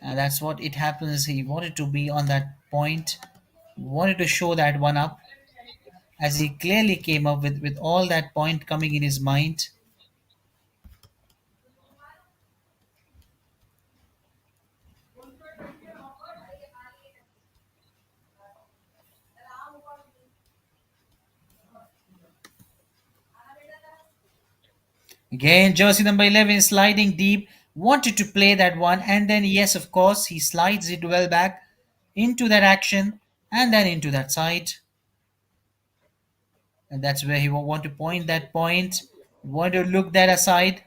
And that's what it happens. He wanted to be on that point, wanted to show that one up, as he clearly came up with all that point coming in his mind. Again, jersey number 11 sliding deep, wanted to play that one, and then, yes, of course, he slides it well back into that action and then into that side. And that's where he will want to point that point, want to look that aside,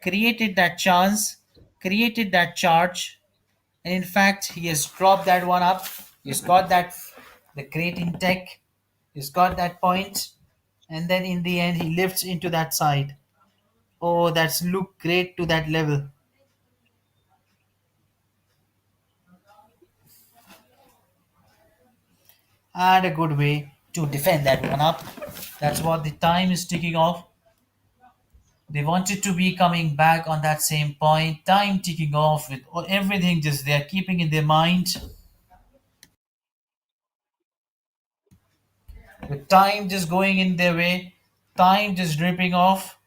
created that chance, created that charge, and in fact, he has dropped that one up. He's got that, the creating tech, he's got that point, and then in the end, he lifts into that side. Oh, that's looked great to that level. And a good way to defend that one up. That's what the time is ticking off. They wanted to be coming back on that same point. Time ticking off with everything just they're keeping in their mind. With time just going in their way, time just dripping off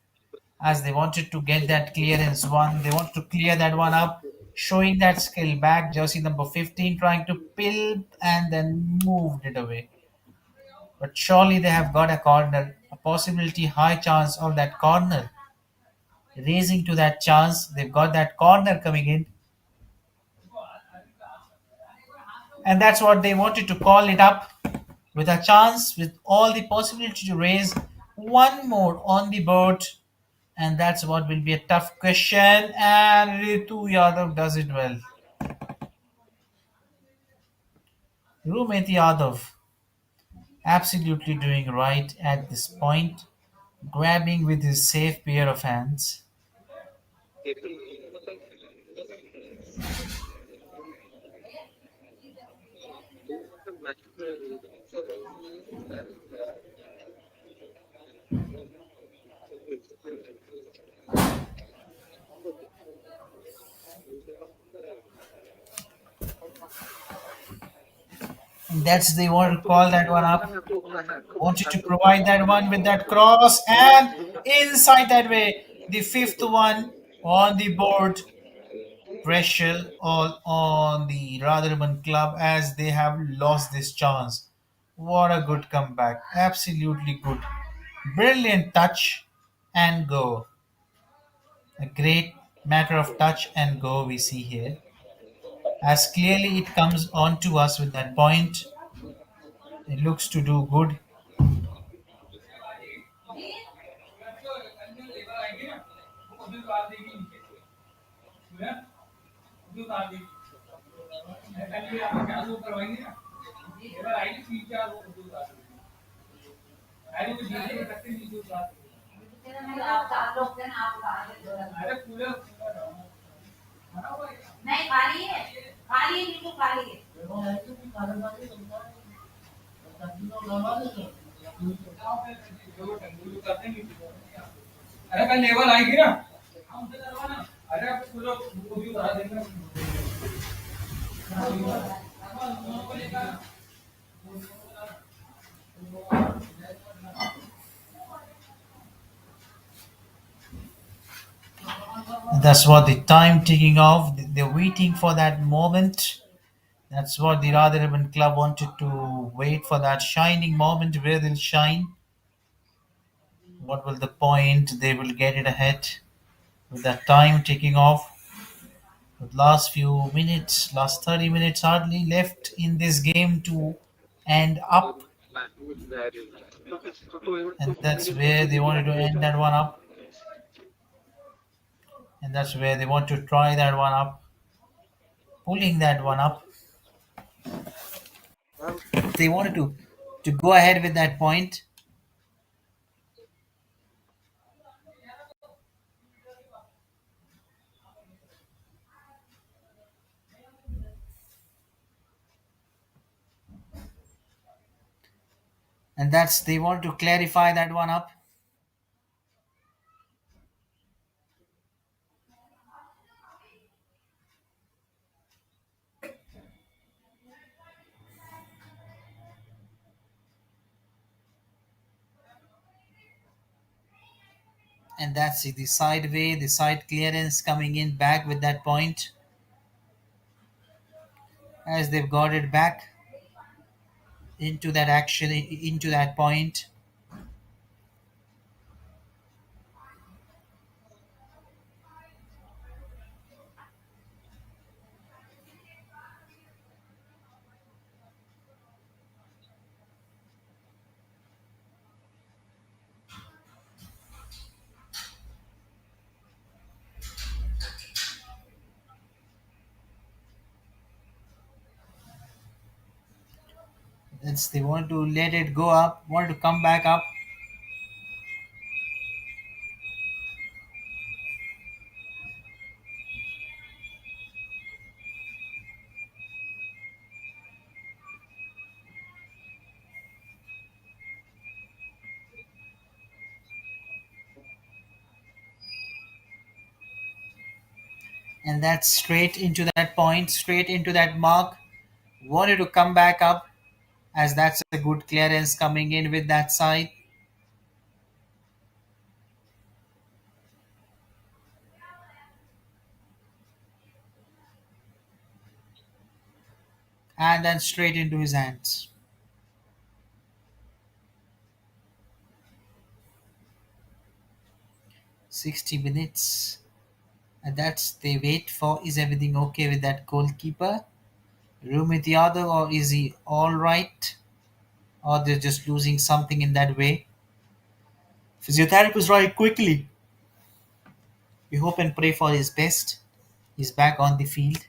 as they wanted to get that clearance one. They wanted to clear that one up, showing that skill back. Jersey number 15 trying to pill and then moved it away. But surely they have got a corner, a possibility high chance of that corner. Raising to that chance, they've got that corner coming in, and that's what they wanted to call it up with a chance, with all the possibility to raise one more on the board. And that's what will be a tough question. And Ritu Yadav does it well. Rumeti Yadav absolutely doing right at this point, grabbing with his safe pair of hands. And that's they want to call that one up. Wanted to provide that one with that cross and inside that way, the fifth one on the board. Pressure all on the Radharaman Club as they have lost this chance. What a good comeback! Absolutely good. Brilliant touch and go. A great matter of touch and go we see here. As clearly it comes on to us with that point. It looks to do good. नहीं खाली है खाली है नींबू खाली है अरे कल लेवल आएगी ना अरे आप पूरा वो भी उतार देंगे That's what the time ticking off. They're waiting for that moment. That's what the Radharaman Club wanted to wait for that shining moment where they'll shine. What will the point? They will get it ahead with that time ticking off. With last few minutes, last 30 minutes hardly left in this game to end up, and that's where they wanted to end that one up, and that's where they want to try that one up, pulling that one up. They wanted to go ahead with that point, and that's they want to clarify that one up, and that's it, the side way, the side clearance coming in back with that point as they've got it back into that action, into that point. It's they want to let it go up, want to come back up, and that's straight into that point, straight into that mark. Wanted to come back up, as that's a good clearance coming in with that side. And then straight into his hands. 60 minutes. And that's they wait for, is everything okay with that goalkeeper? Rumit Yadav, or is he alright? Or they're just losing something in that way? Physiotherapist right quickly. We hope and pray for his best. He's back on the field.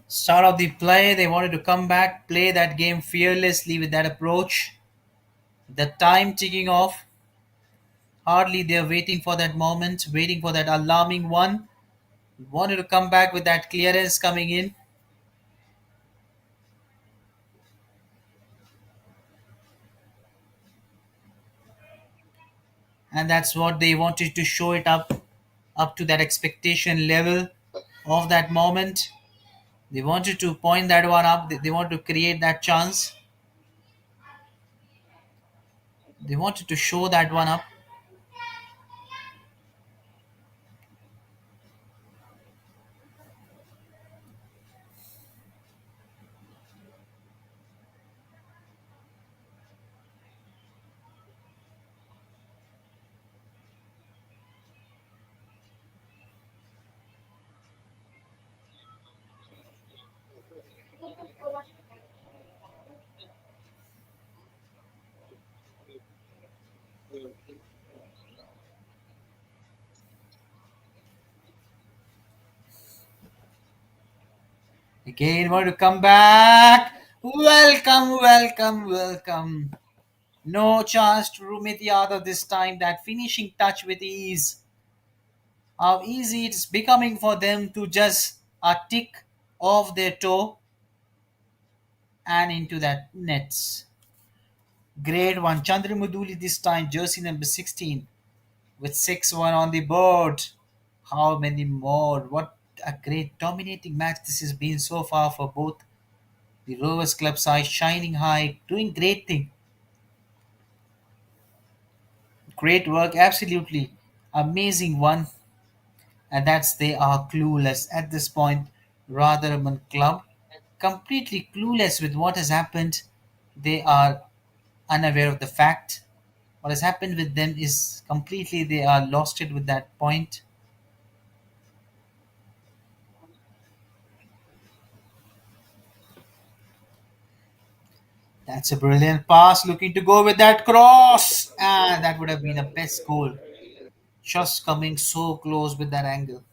Start of the play, they wanted to come back, play that game fearlessly with that approach. The time ticking off. Hardly they're waiting for that moment, waiting for that alarming one. Wanted to come back with that clearance coming in. And that's what they wanted to show it up to that expectation level of that moment. They wanted to point that one up. They want to create that chance. They wanted to show that one up. Again, want to come back. Welcome, welcome, welcome. No chance to Rumit Yadav this time. That finishing touch with ease. How easy it's becoming for them to just a tick off their toe and into that nets. Great one. Chandramuduli this time, jersey number 16 with 6-1 on the board. How many more? What a great dominating match this has been so far for both the Rovers Club side, shining high, doing great thing. Great work, absolutely amazing one. And that's they are clueless at this point. Radharaman Club completely clueless with what has happened. They are unaware of the fact. What has happened with them is completely they are lost it with that point. That's a brilliant pass, looking to go with that cross, and that would have been a best goal. Just coming so close with that angle.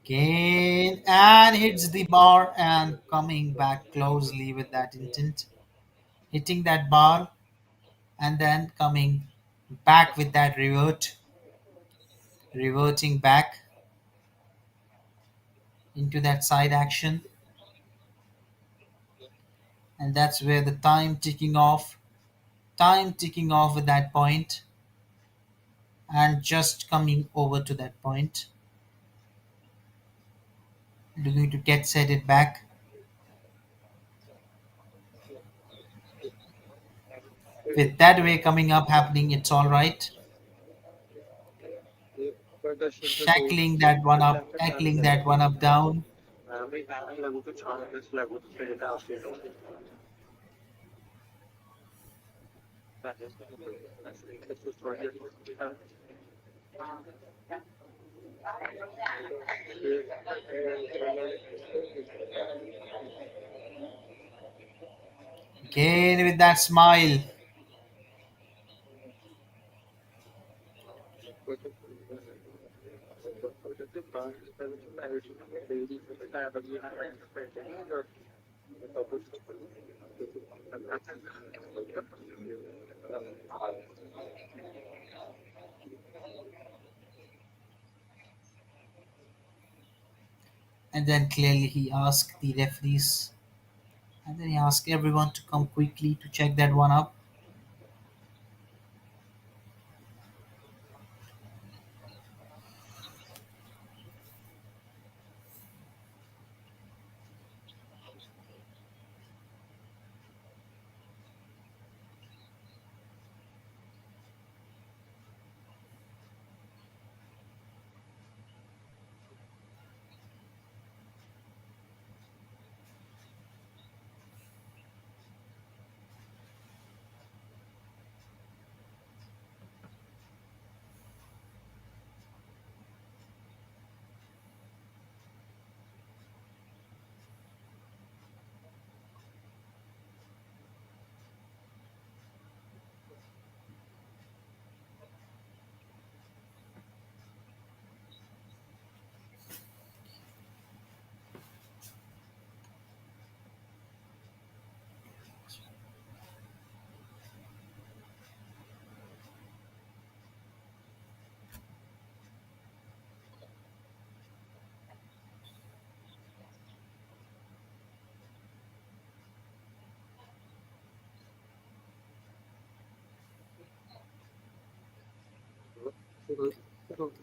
Again, and hits the bar and coming back closely with that intent. Hitting that bar and then coming back with that reverting back into that side action. And that's where the time ticking off at that point, and just coming over to that point, looking to get set it back. With that way coming up happening, it's all right. Shackling that one up, tackling that one up down. Again with that smile. And then clearly he asked the referees, and then he asked everyone to come quickly to check that one up.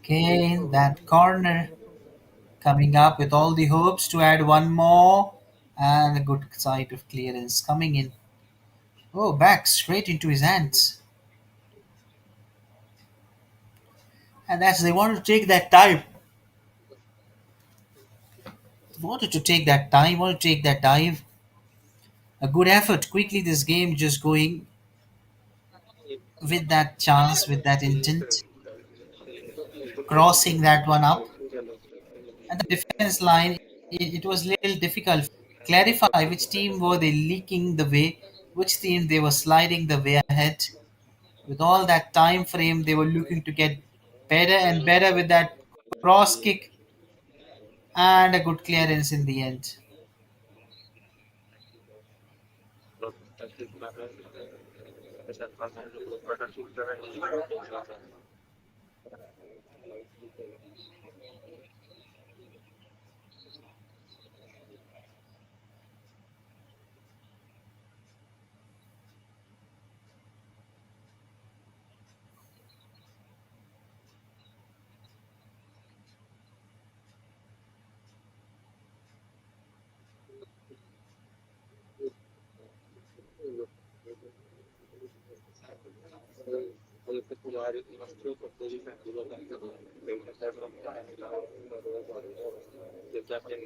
Again, that corner coming up with all the hopes to add one more, and a good sight of clearance coming in. Oh, back straight into his hands. And that's they wanted to take that time. Wanted to take that time, wanted to take that dive. A good effort. Quickly this game just going with that chance, with that intent, crossing that one up. And the defense line, it was little difficult. Clarify which team were they leaking the way, which team they were sliding the way ahead. With all that time frame, they were looking to get better and better with that cross kick and a good clearance in the end.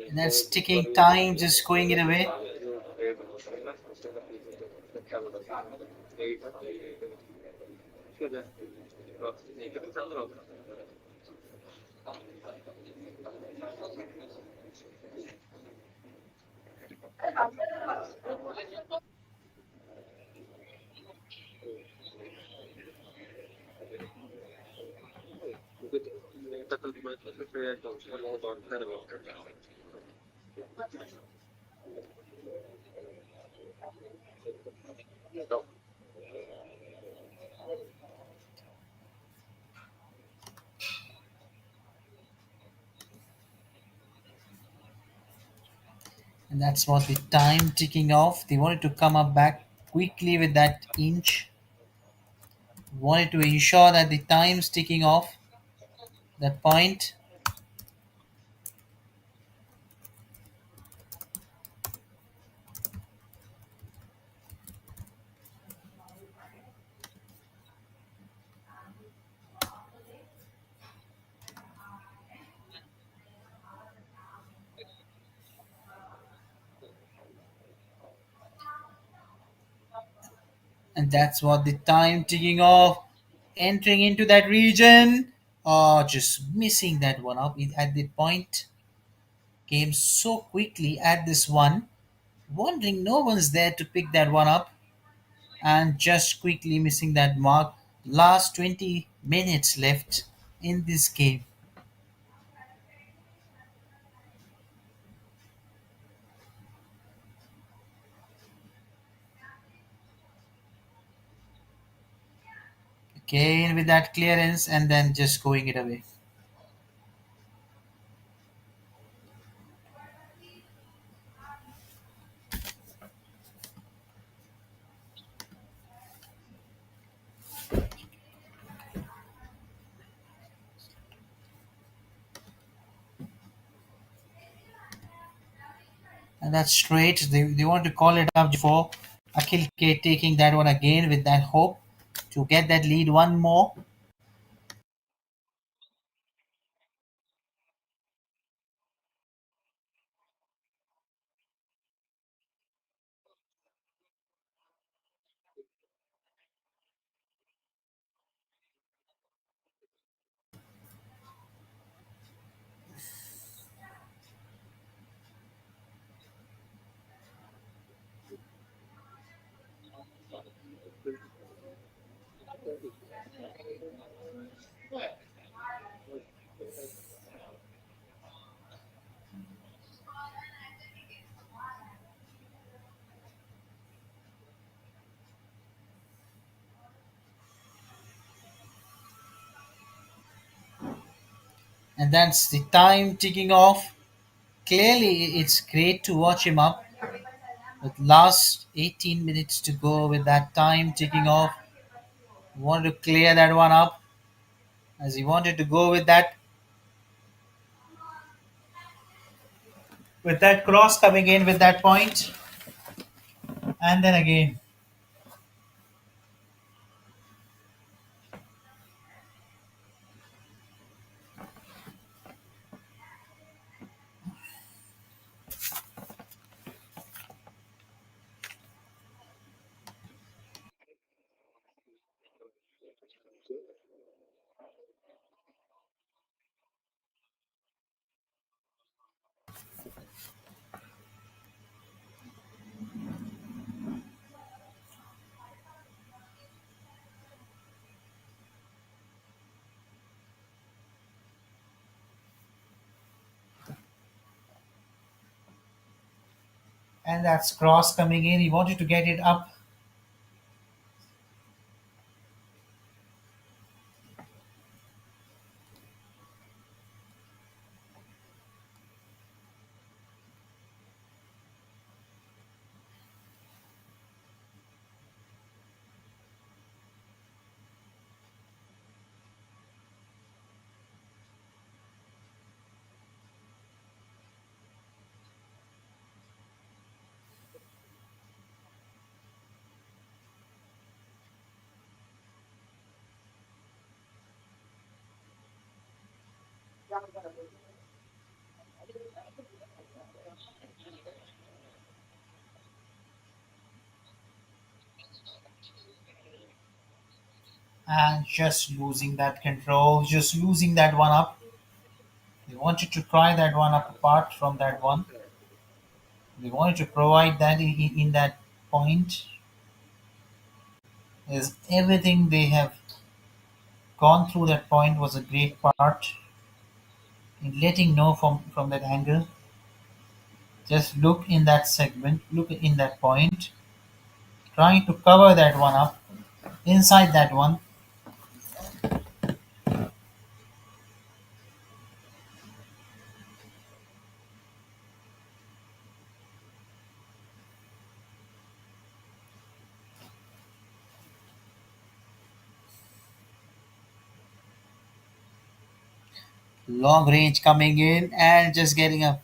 And that's taking time, just going it away. And that's what the time ticking off. They wanted to come up back quickly with that inch. Wanted to ensure that the time's ticking off that point. And that's what the time ticking off, entering into that region. Oh, just missing that one up at the point. Came so quickly at this one, wondering no one's there to pick that one up, and just quickly missing that mark. Last 20 minutes left in this game. Again with that clearance and then just going it away. And that's straight. They want to call it up for Akhil K taking that one again with that hope to get that lead one more. And that's the time ticking off. Clearly, it's great to watch him up with last 18 minutes to go with that time ticking off. Wanted to clear that one up as he wanted to go with that cross coming in with that point, and then again. And that's cross coming in. He wanted to get it up. And just losing that control, just losing that one up. They wanted to try that one up apart from that one. They wanted to provide that in that point. Is everything they have gone through that point was a great part in letting know from that angle. Just look in that segment, look in that point, trying to cover that one up inside that one. Long range coming in and just getting up.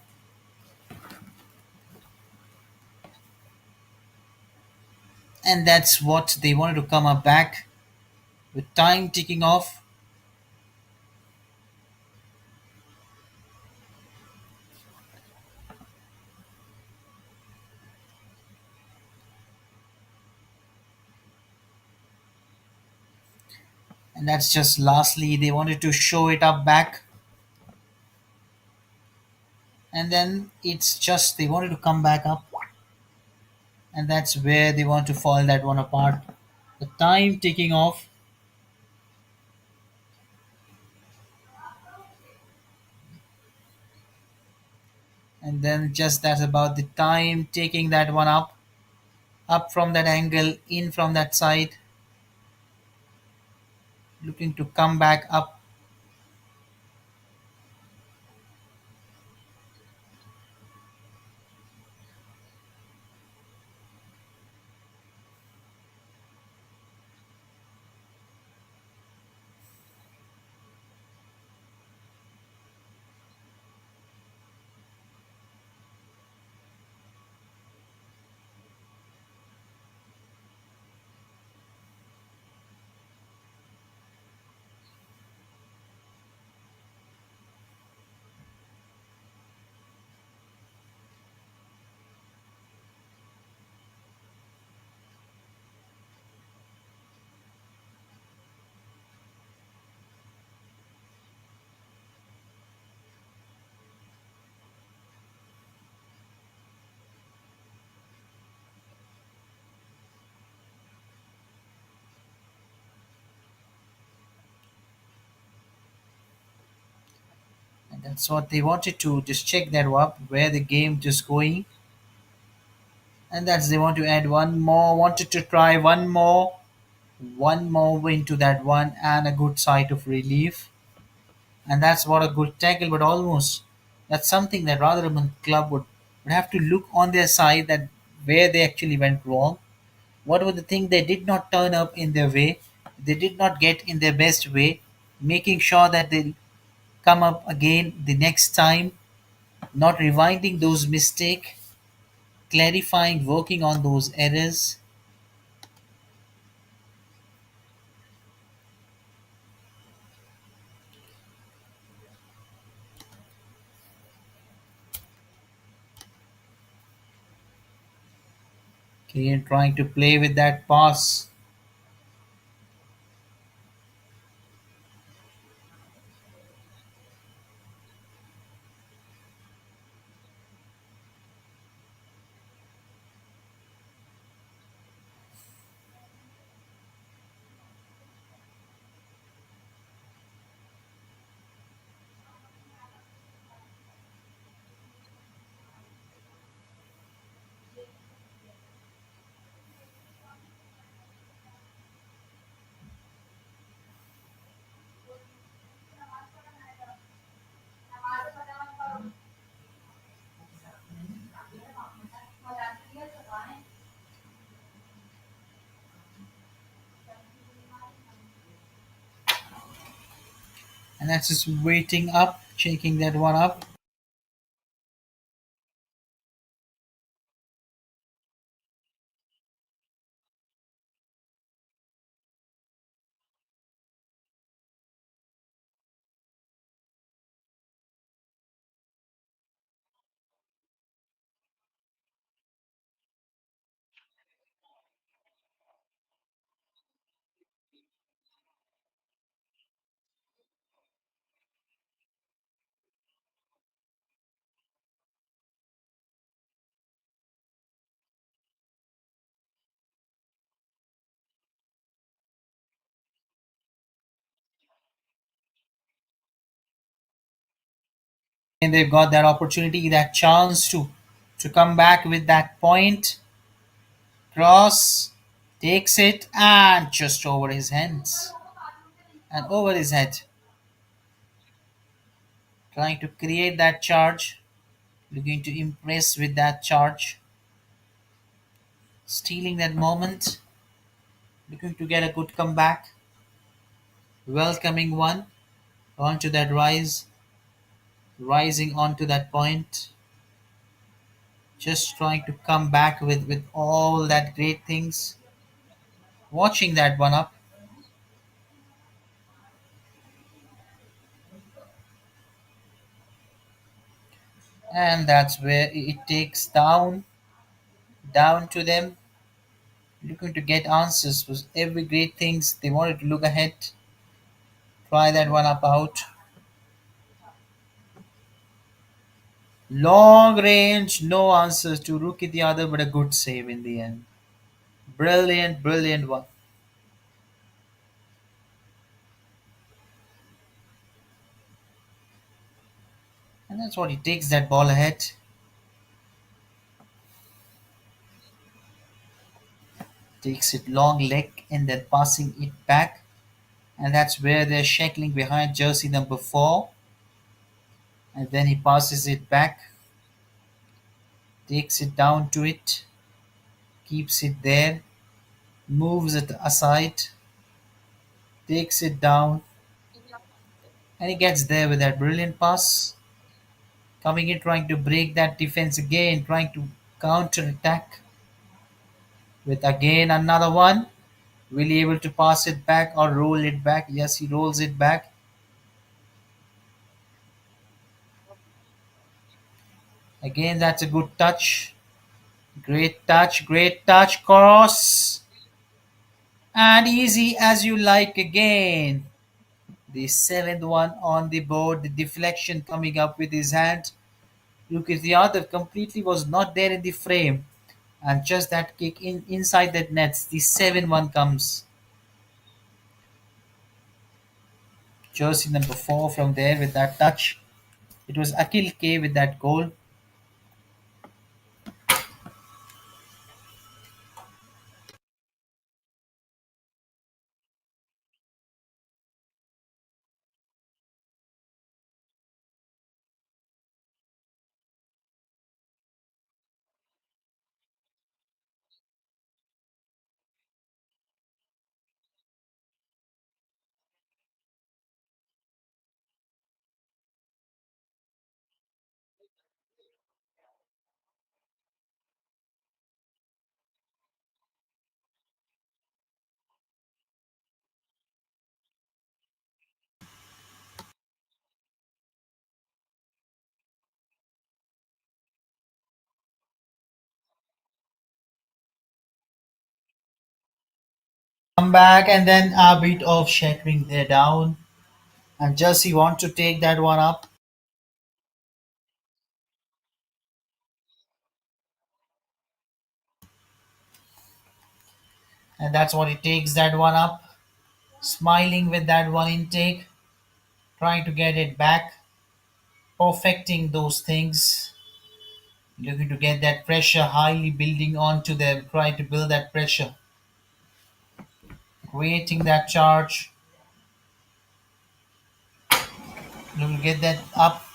And that's what they wanted to come up back with time ticking off. And that's just lastly, they wanted to show it up back. And then it's just they wanted to come back up. And that's where they want to fall that one apart. The time ticking off. And then just that's about the time taking that one up from that angle, in from that side, looking to come back up. And that's what they wanted to just check that up where the game just going. And that's they want to add one more, wanted to try one more into that one and a good sight of relief. And that's what a good tackle, but almost that's something that Radharaman Club would have to look on their side that where they actually went wrong. What were the things they did not turn up in their way? They did not get in their best way, making sure that they come up again the next time, not rewinding those mistakes, clarifying, working on those errors. Okay, and trying to play with that pass. And that's just waiting up, checking that one up. And they've got that opportunity, that chance to come back with that point. Cross takes it and just over his hands and over his head, trying to create that charge, looking to impress with that charge, stealing that moment, looking to get a good comeback, welcoming one onto that rise, rising onto that point, just trying to come back with all that great things, watching that one up. And that's where it takes down to them, looking to get answers for every great things they wanted to look ahead, Try that one up out. Long range, no answers to Rookie the other, but a good save in the end. Brilliant, brilliant one. And that's what he takes that ball ahead, takes it long leg and then passing it back. And that's where they're shackling behind jersey number 4. And then he passes it back, takes it down to it, keeps it there, moves it aside, takes it down, and he gets there with that brilliant pass. Coming in, trying to break that defense again, trying to counter attack with again another one. Will he able to pass it back or roll it back? Yes, he rolls it back. Again, that's a good touch. Great touch, cross. And easy as you like again. The seventh one on the board, the deflection coming up with his hand. Lucas the other completely was not there in the frame. And just that kick in inside that nets, the 7-1 comes. Jersey number 4 from there with that touch. It was Akil K with that goal. Come back and then a bit of shattering there down. And Jersey want to take that one up. And that's what he takes that one up. Smiling with that one intake. Trying to get it back. Perfecting those things. Looking to get that pressure highly building onto them. Trying to build that pressure. Creating that charge. Looking to get that up.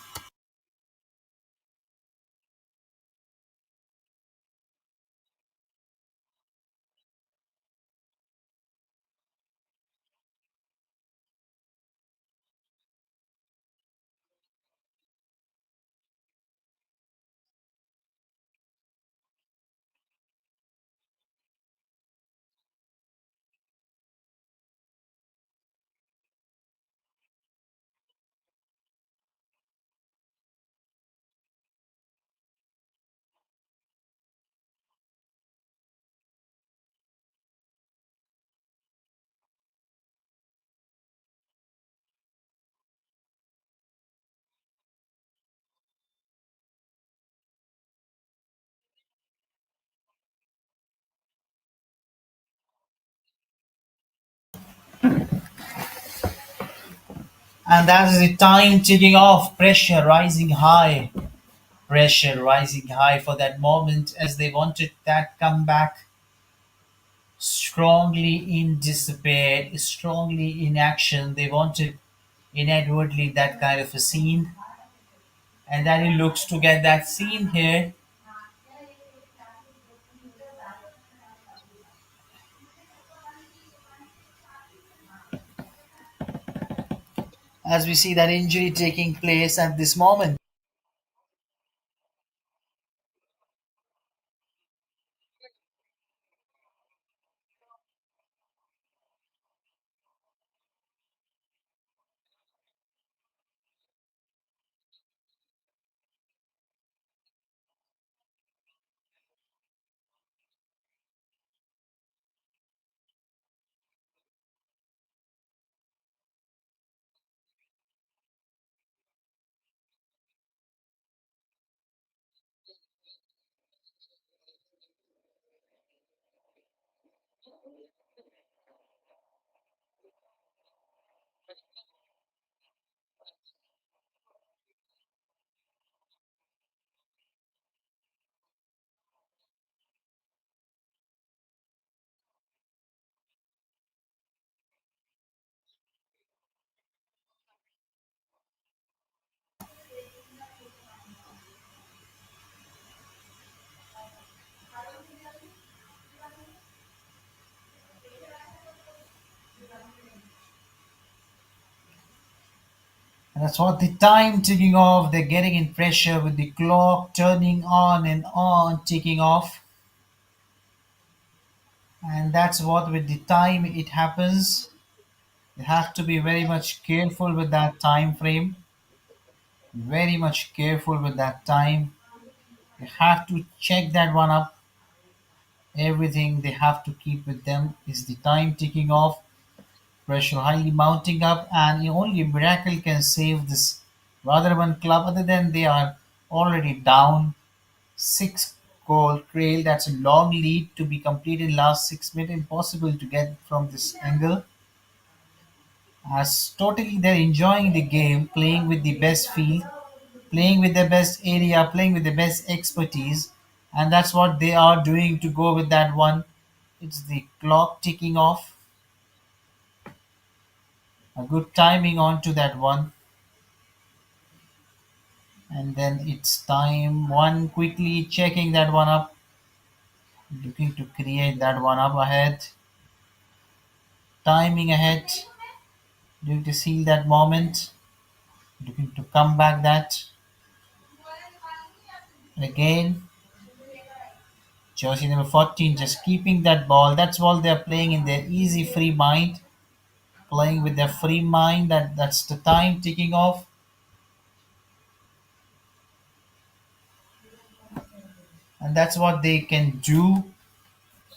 And that's the time ticking off. Pressure rising high. Pressure rising high for that moment as they wanted that comeback strongly in despair, strongly in action. They wanted inadvertently that kind of a scene. And then he looks to get that scene here as we see that injury taking place at this moment. And that's what the time ticking off. They're getting in pressure with the clock turning on and on, ticking off. And that's what with the time it happens. You have to be very much careful with that time frame. Very much careful with that time. You have to check that one up. Everything they have to keep with them is the time ticking off, pressure highly mounting up, and only a miracle can save this Radharaman Club. Other than they are already down 6 goal trail. That's a long lead to be completed in last 6 minutes. Impossible to get from this angle. As totally they're enjoying the game, playing with the best field, playing with the best area, playing with the best expertise, and that's what they are doing to go with that one. It's the clock ticking off. A good timing onto that one, and then it's time one quickly checking that one up, looking to create that one up ahead, timing ahead, looking to seal that moment, looking to come back that again. Jersey number 14 just keeping that ball. That's all they're playing in their easy free mind, playing with their free mind. That's the time ticking off, and that's what they can do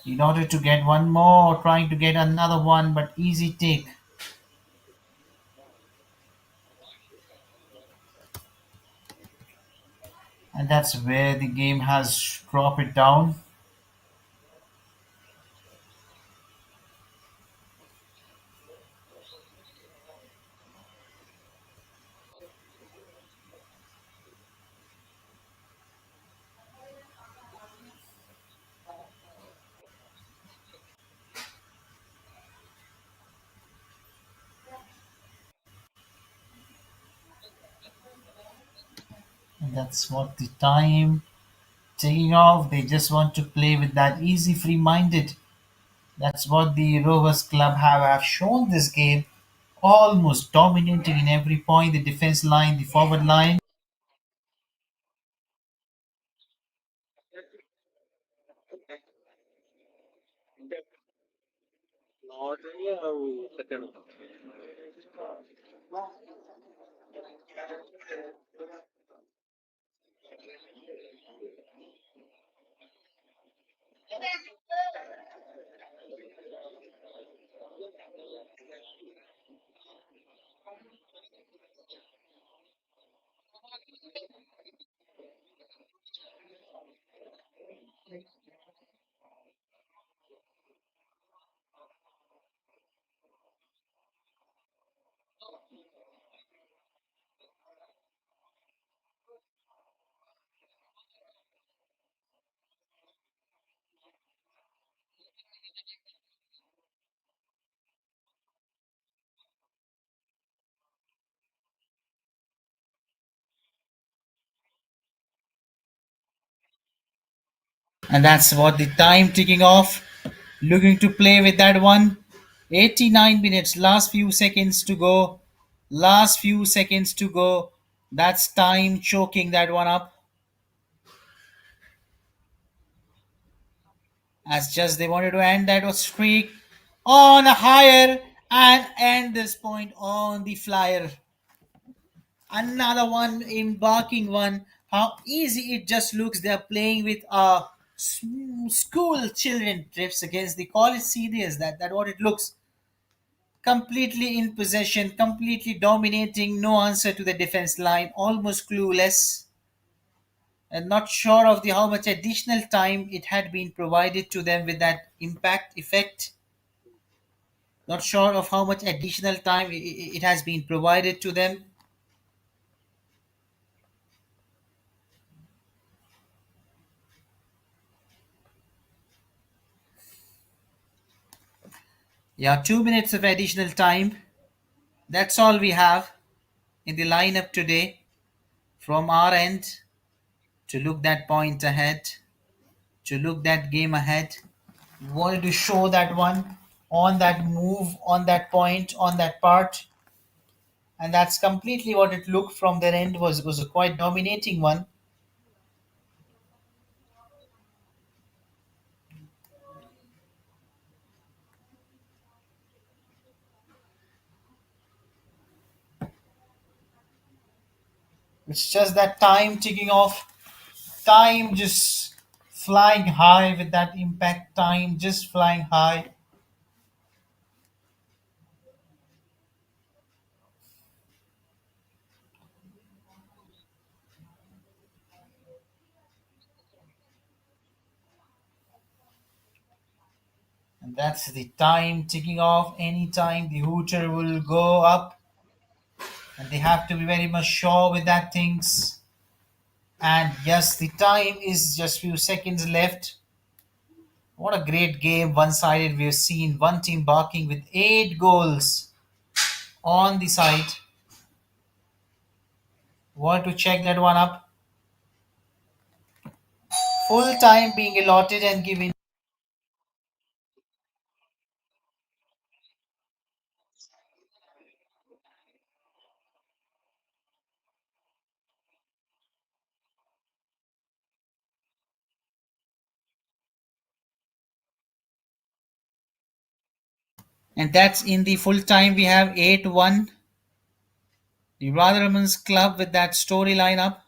in order to get one more or trying to get another one, but easy take. And that's where the game has dropped it down. And that's what the time taking off. They just want to play with that easy free minded. That's what the Rovers Club have shown this game, almost dominating in every point, the defense line, the forward line. And that's what the time ticking off. Looking to play with that one. 89 minutes, last few seconds to go. Last few seconds to go. That's time choking that one up. As just they wanted to end that streak on a higher and end this point on the flyer. Another one, embarking one. How easy it just looks. They're playing with school children trips against the college seniors. That what it looks. Completely in possession, completely dominating. No answer to the defense line. Almost clueless, and not sure of the how much additional time it had been provided to them with that impact effect. Not sure of how much additional time it has been provided to them. Yeah, 2 minutes of additional time. That's all we have in the lineup today from our end to look that point ahead, to look that game ahead. Wanted to show that one on that move, on that point, on that part, and that's completely what it looked from their end was a quite dominating one. It's just that time ticking off, time just flying high with that impact, time just flying high. And that's the time ticking off. Anytime the hooter will go up, and they have to be very much sure with that things. And yes, the time is just few seconds left. What a great game, one-sided. We've seen one team barking with 8 goals on the side. Want to check that one up? Full time being allotted and given, and that's in the full time. We have 8-1. The Radharaman's Club with that storyline up,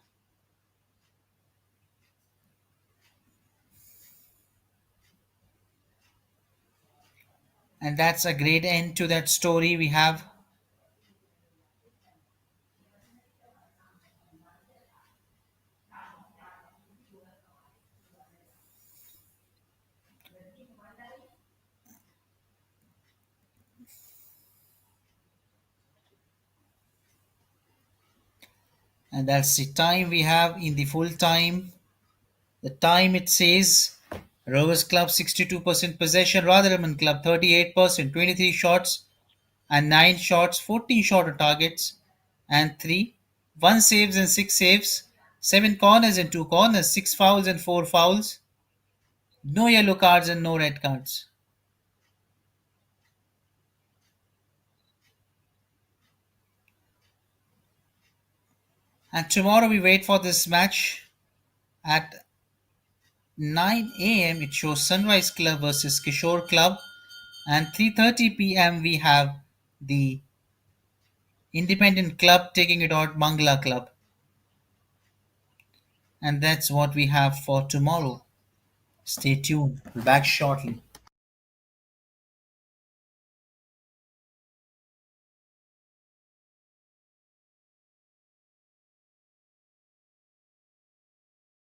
and that's a great end to that story we have. And that's the time we have in the full time. The time it says Rovers Club 62% possession, Radharaman Club 38%, 23 shots and 9 shots, 14 shot on targets and 3, 1 saves and 6 saves, 7 corners and 2 corners, 6 fouls and 4 fouls, no yellow cards and no red cards. And tomorrow we wait for this match at 9 a.m. It shows Sunrise Club versus Kishore Club, and 3:30 p.m. we have the Independent Club taking it out Mangala Club. And that's what we have for tomorrow. Stay tuned. We'll be back shortly.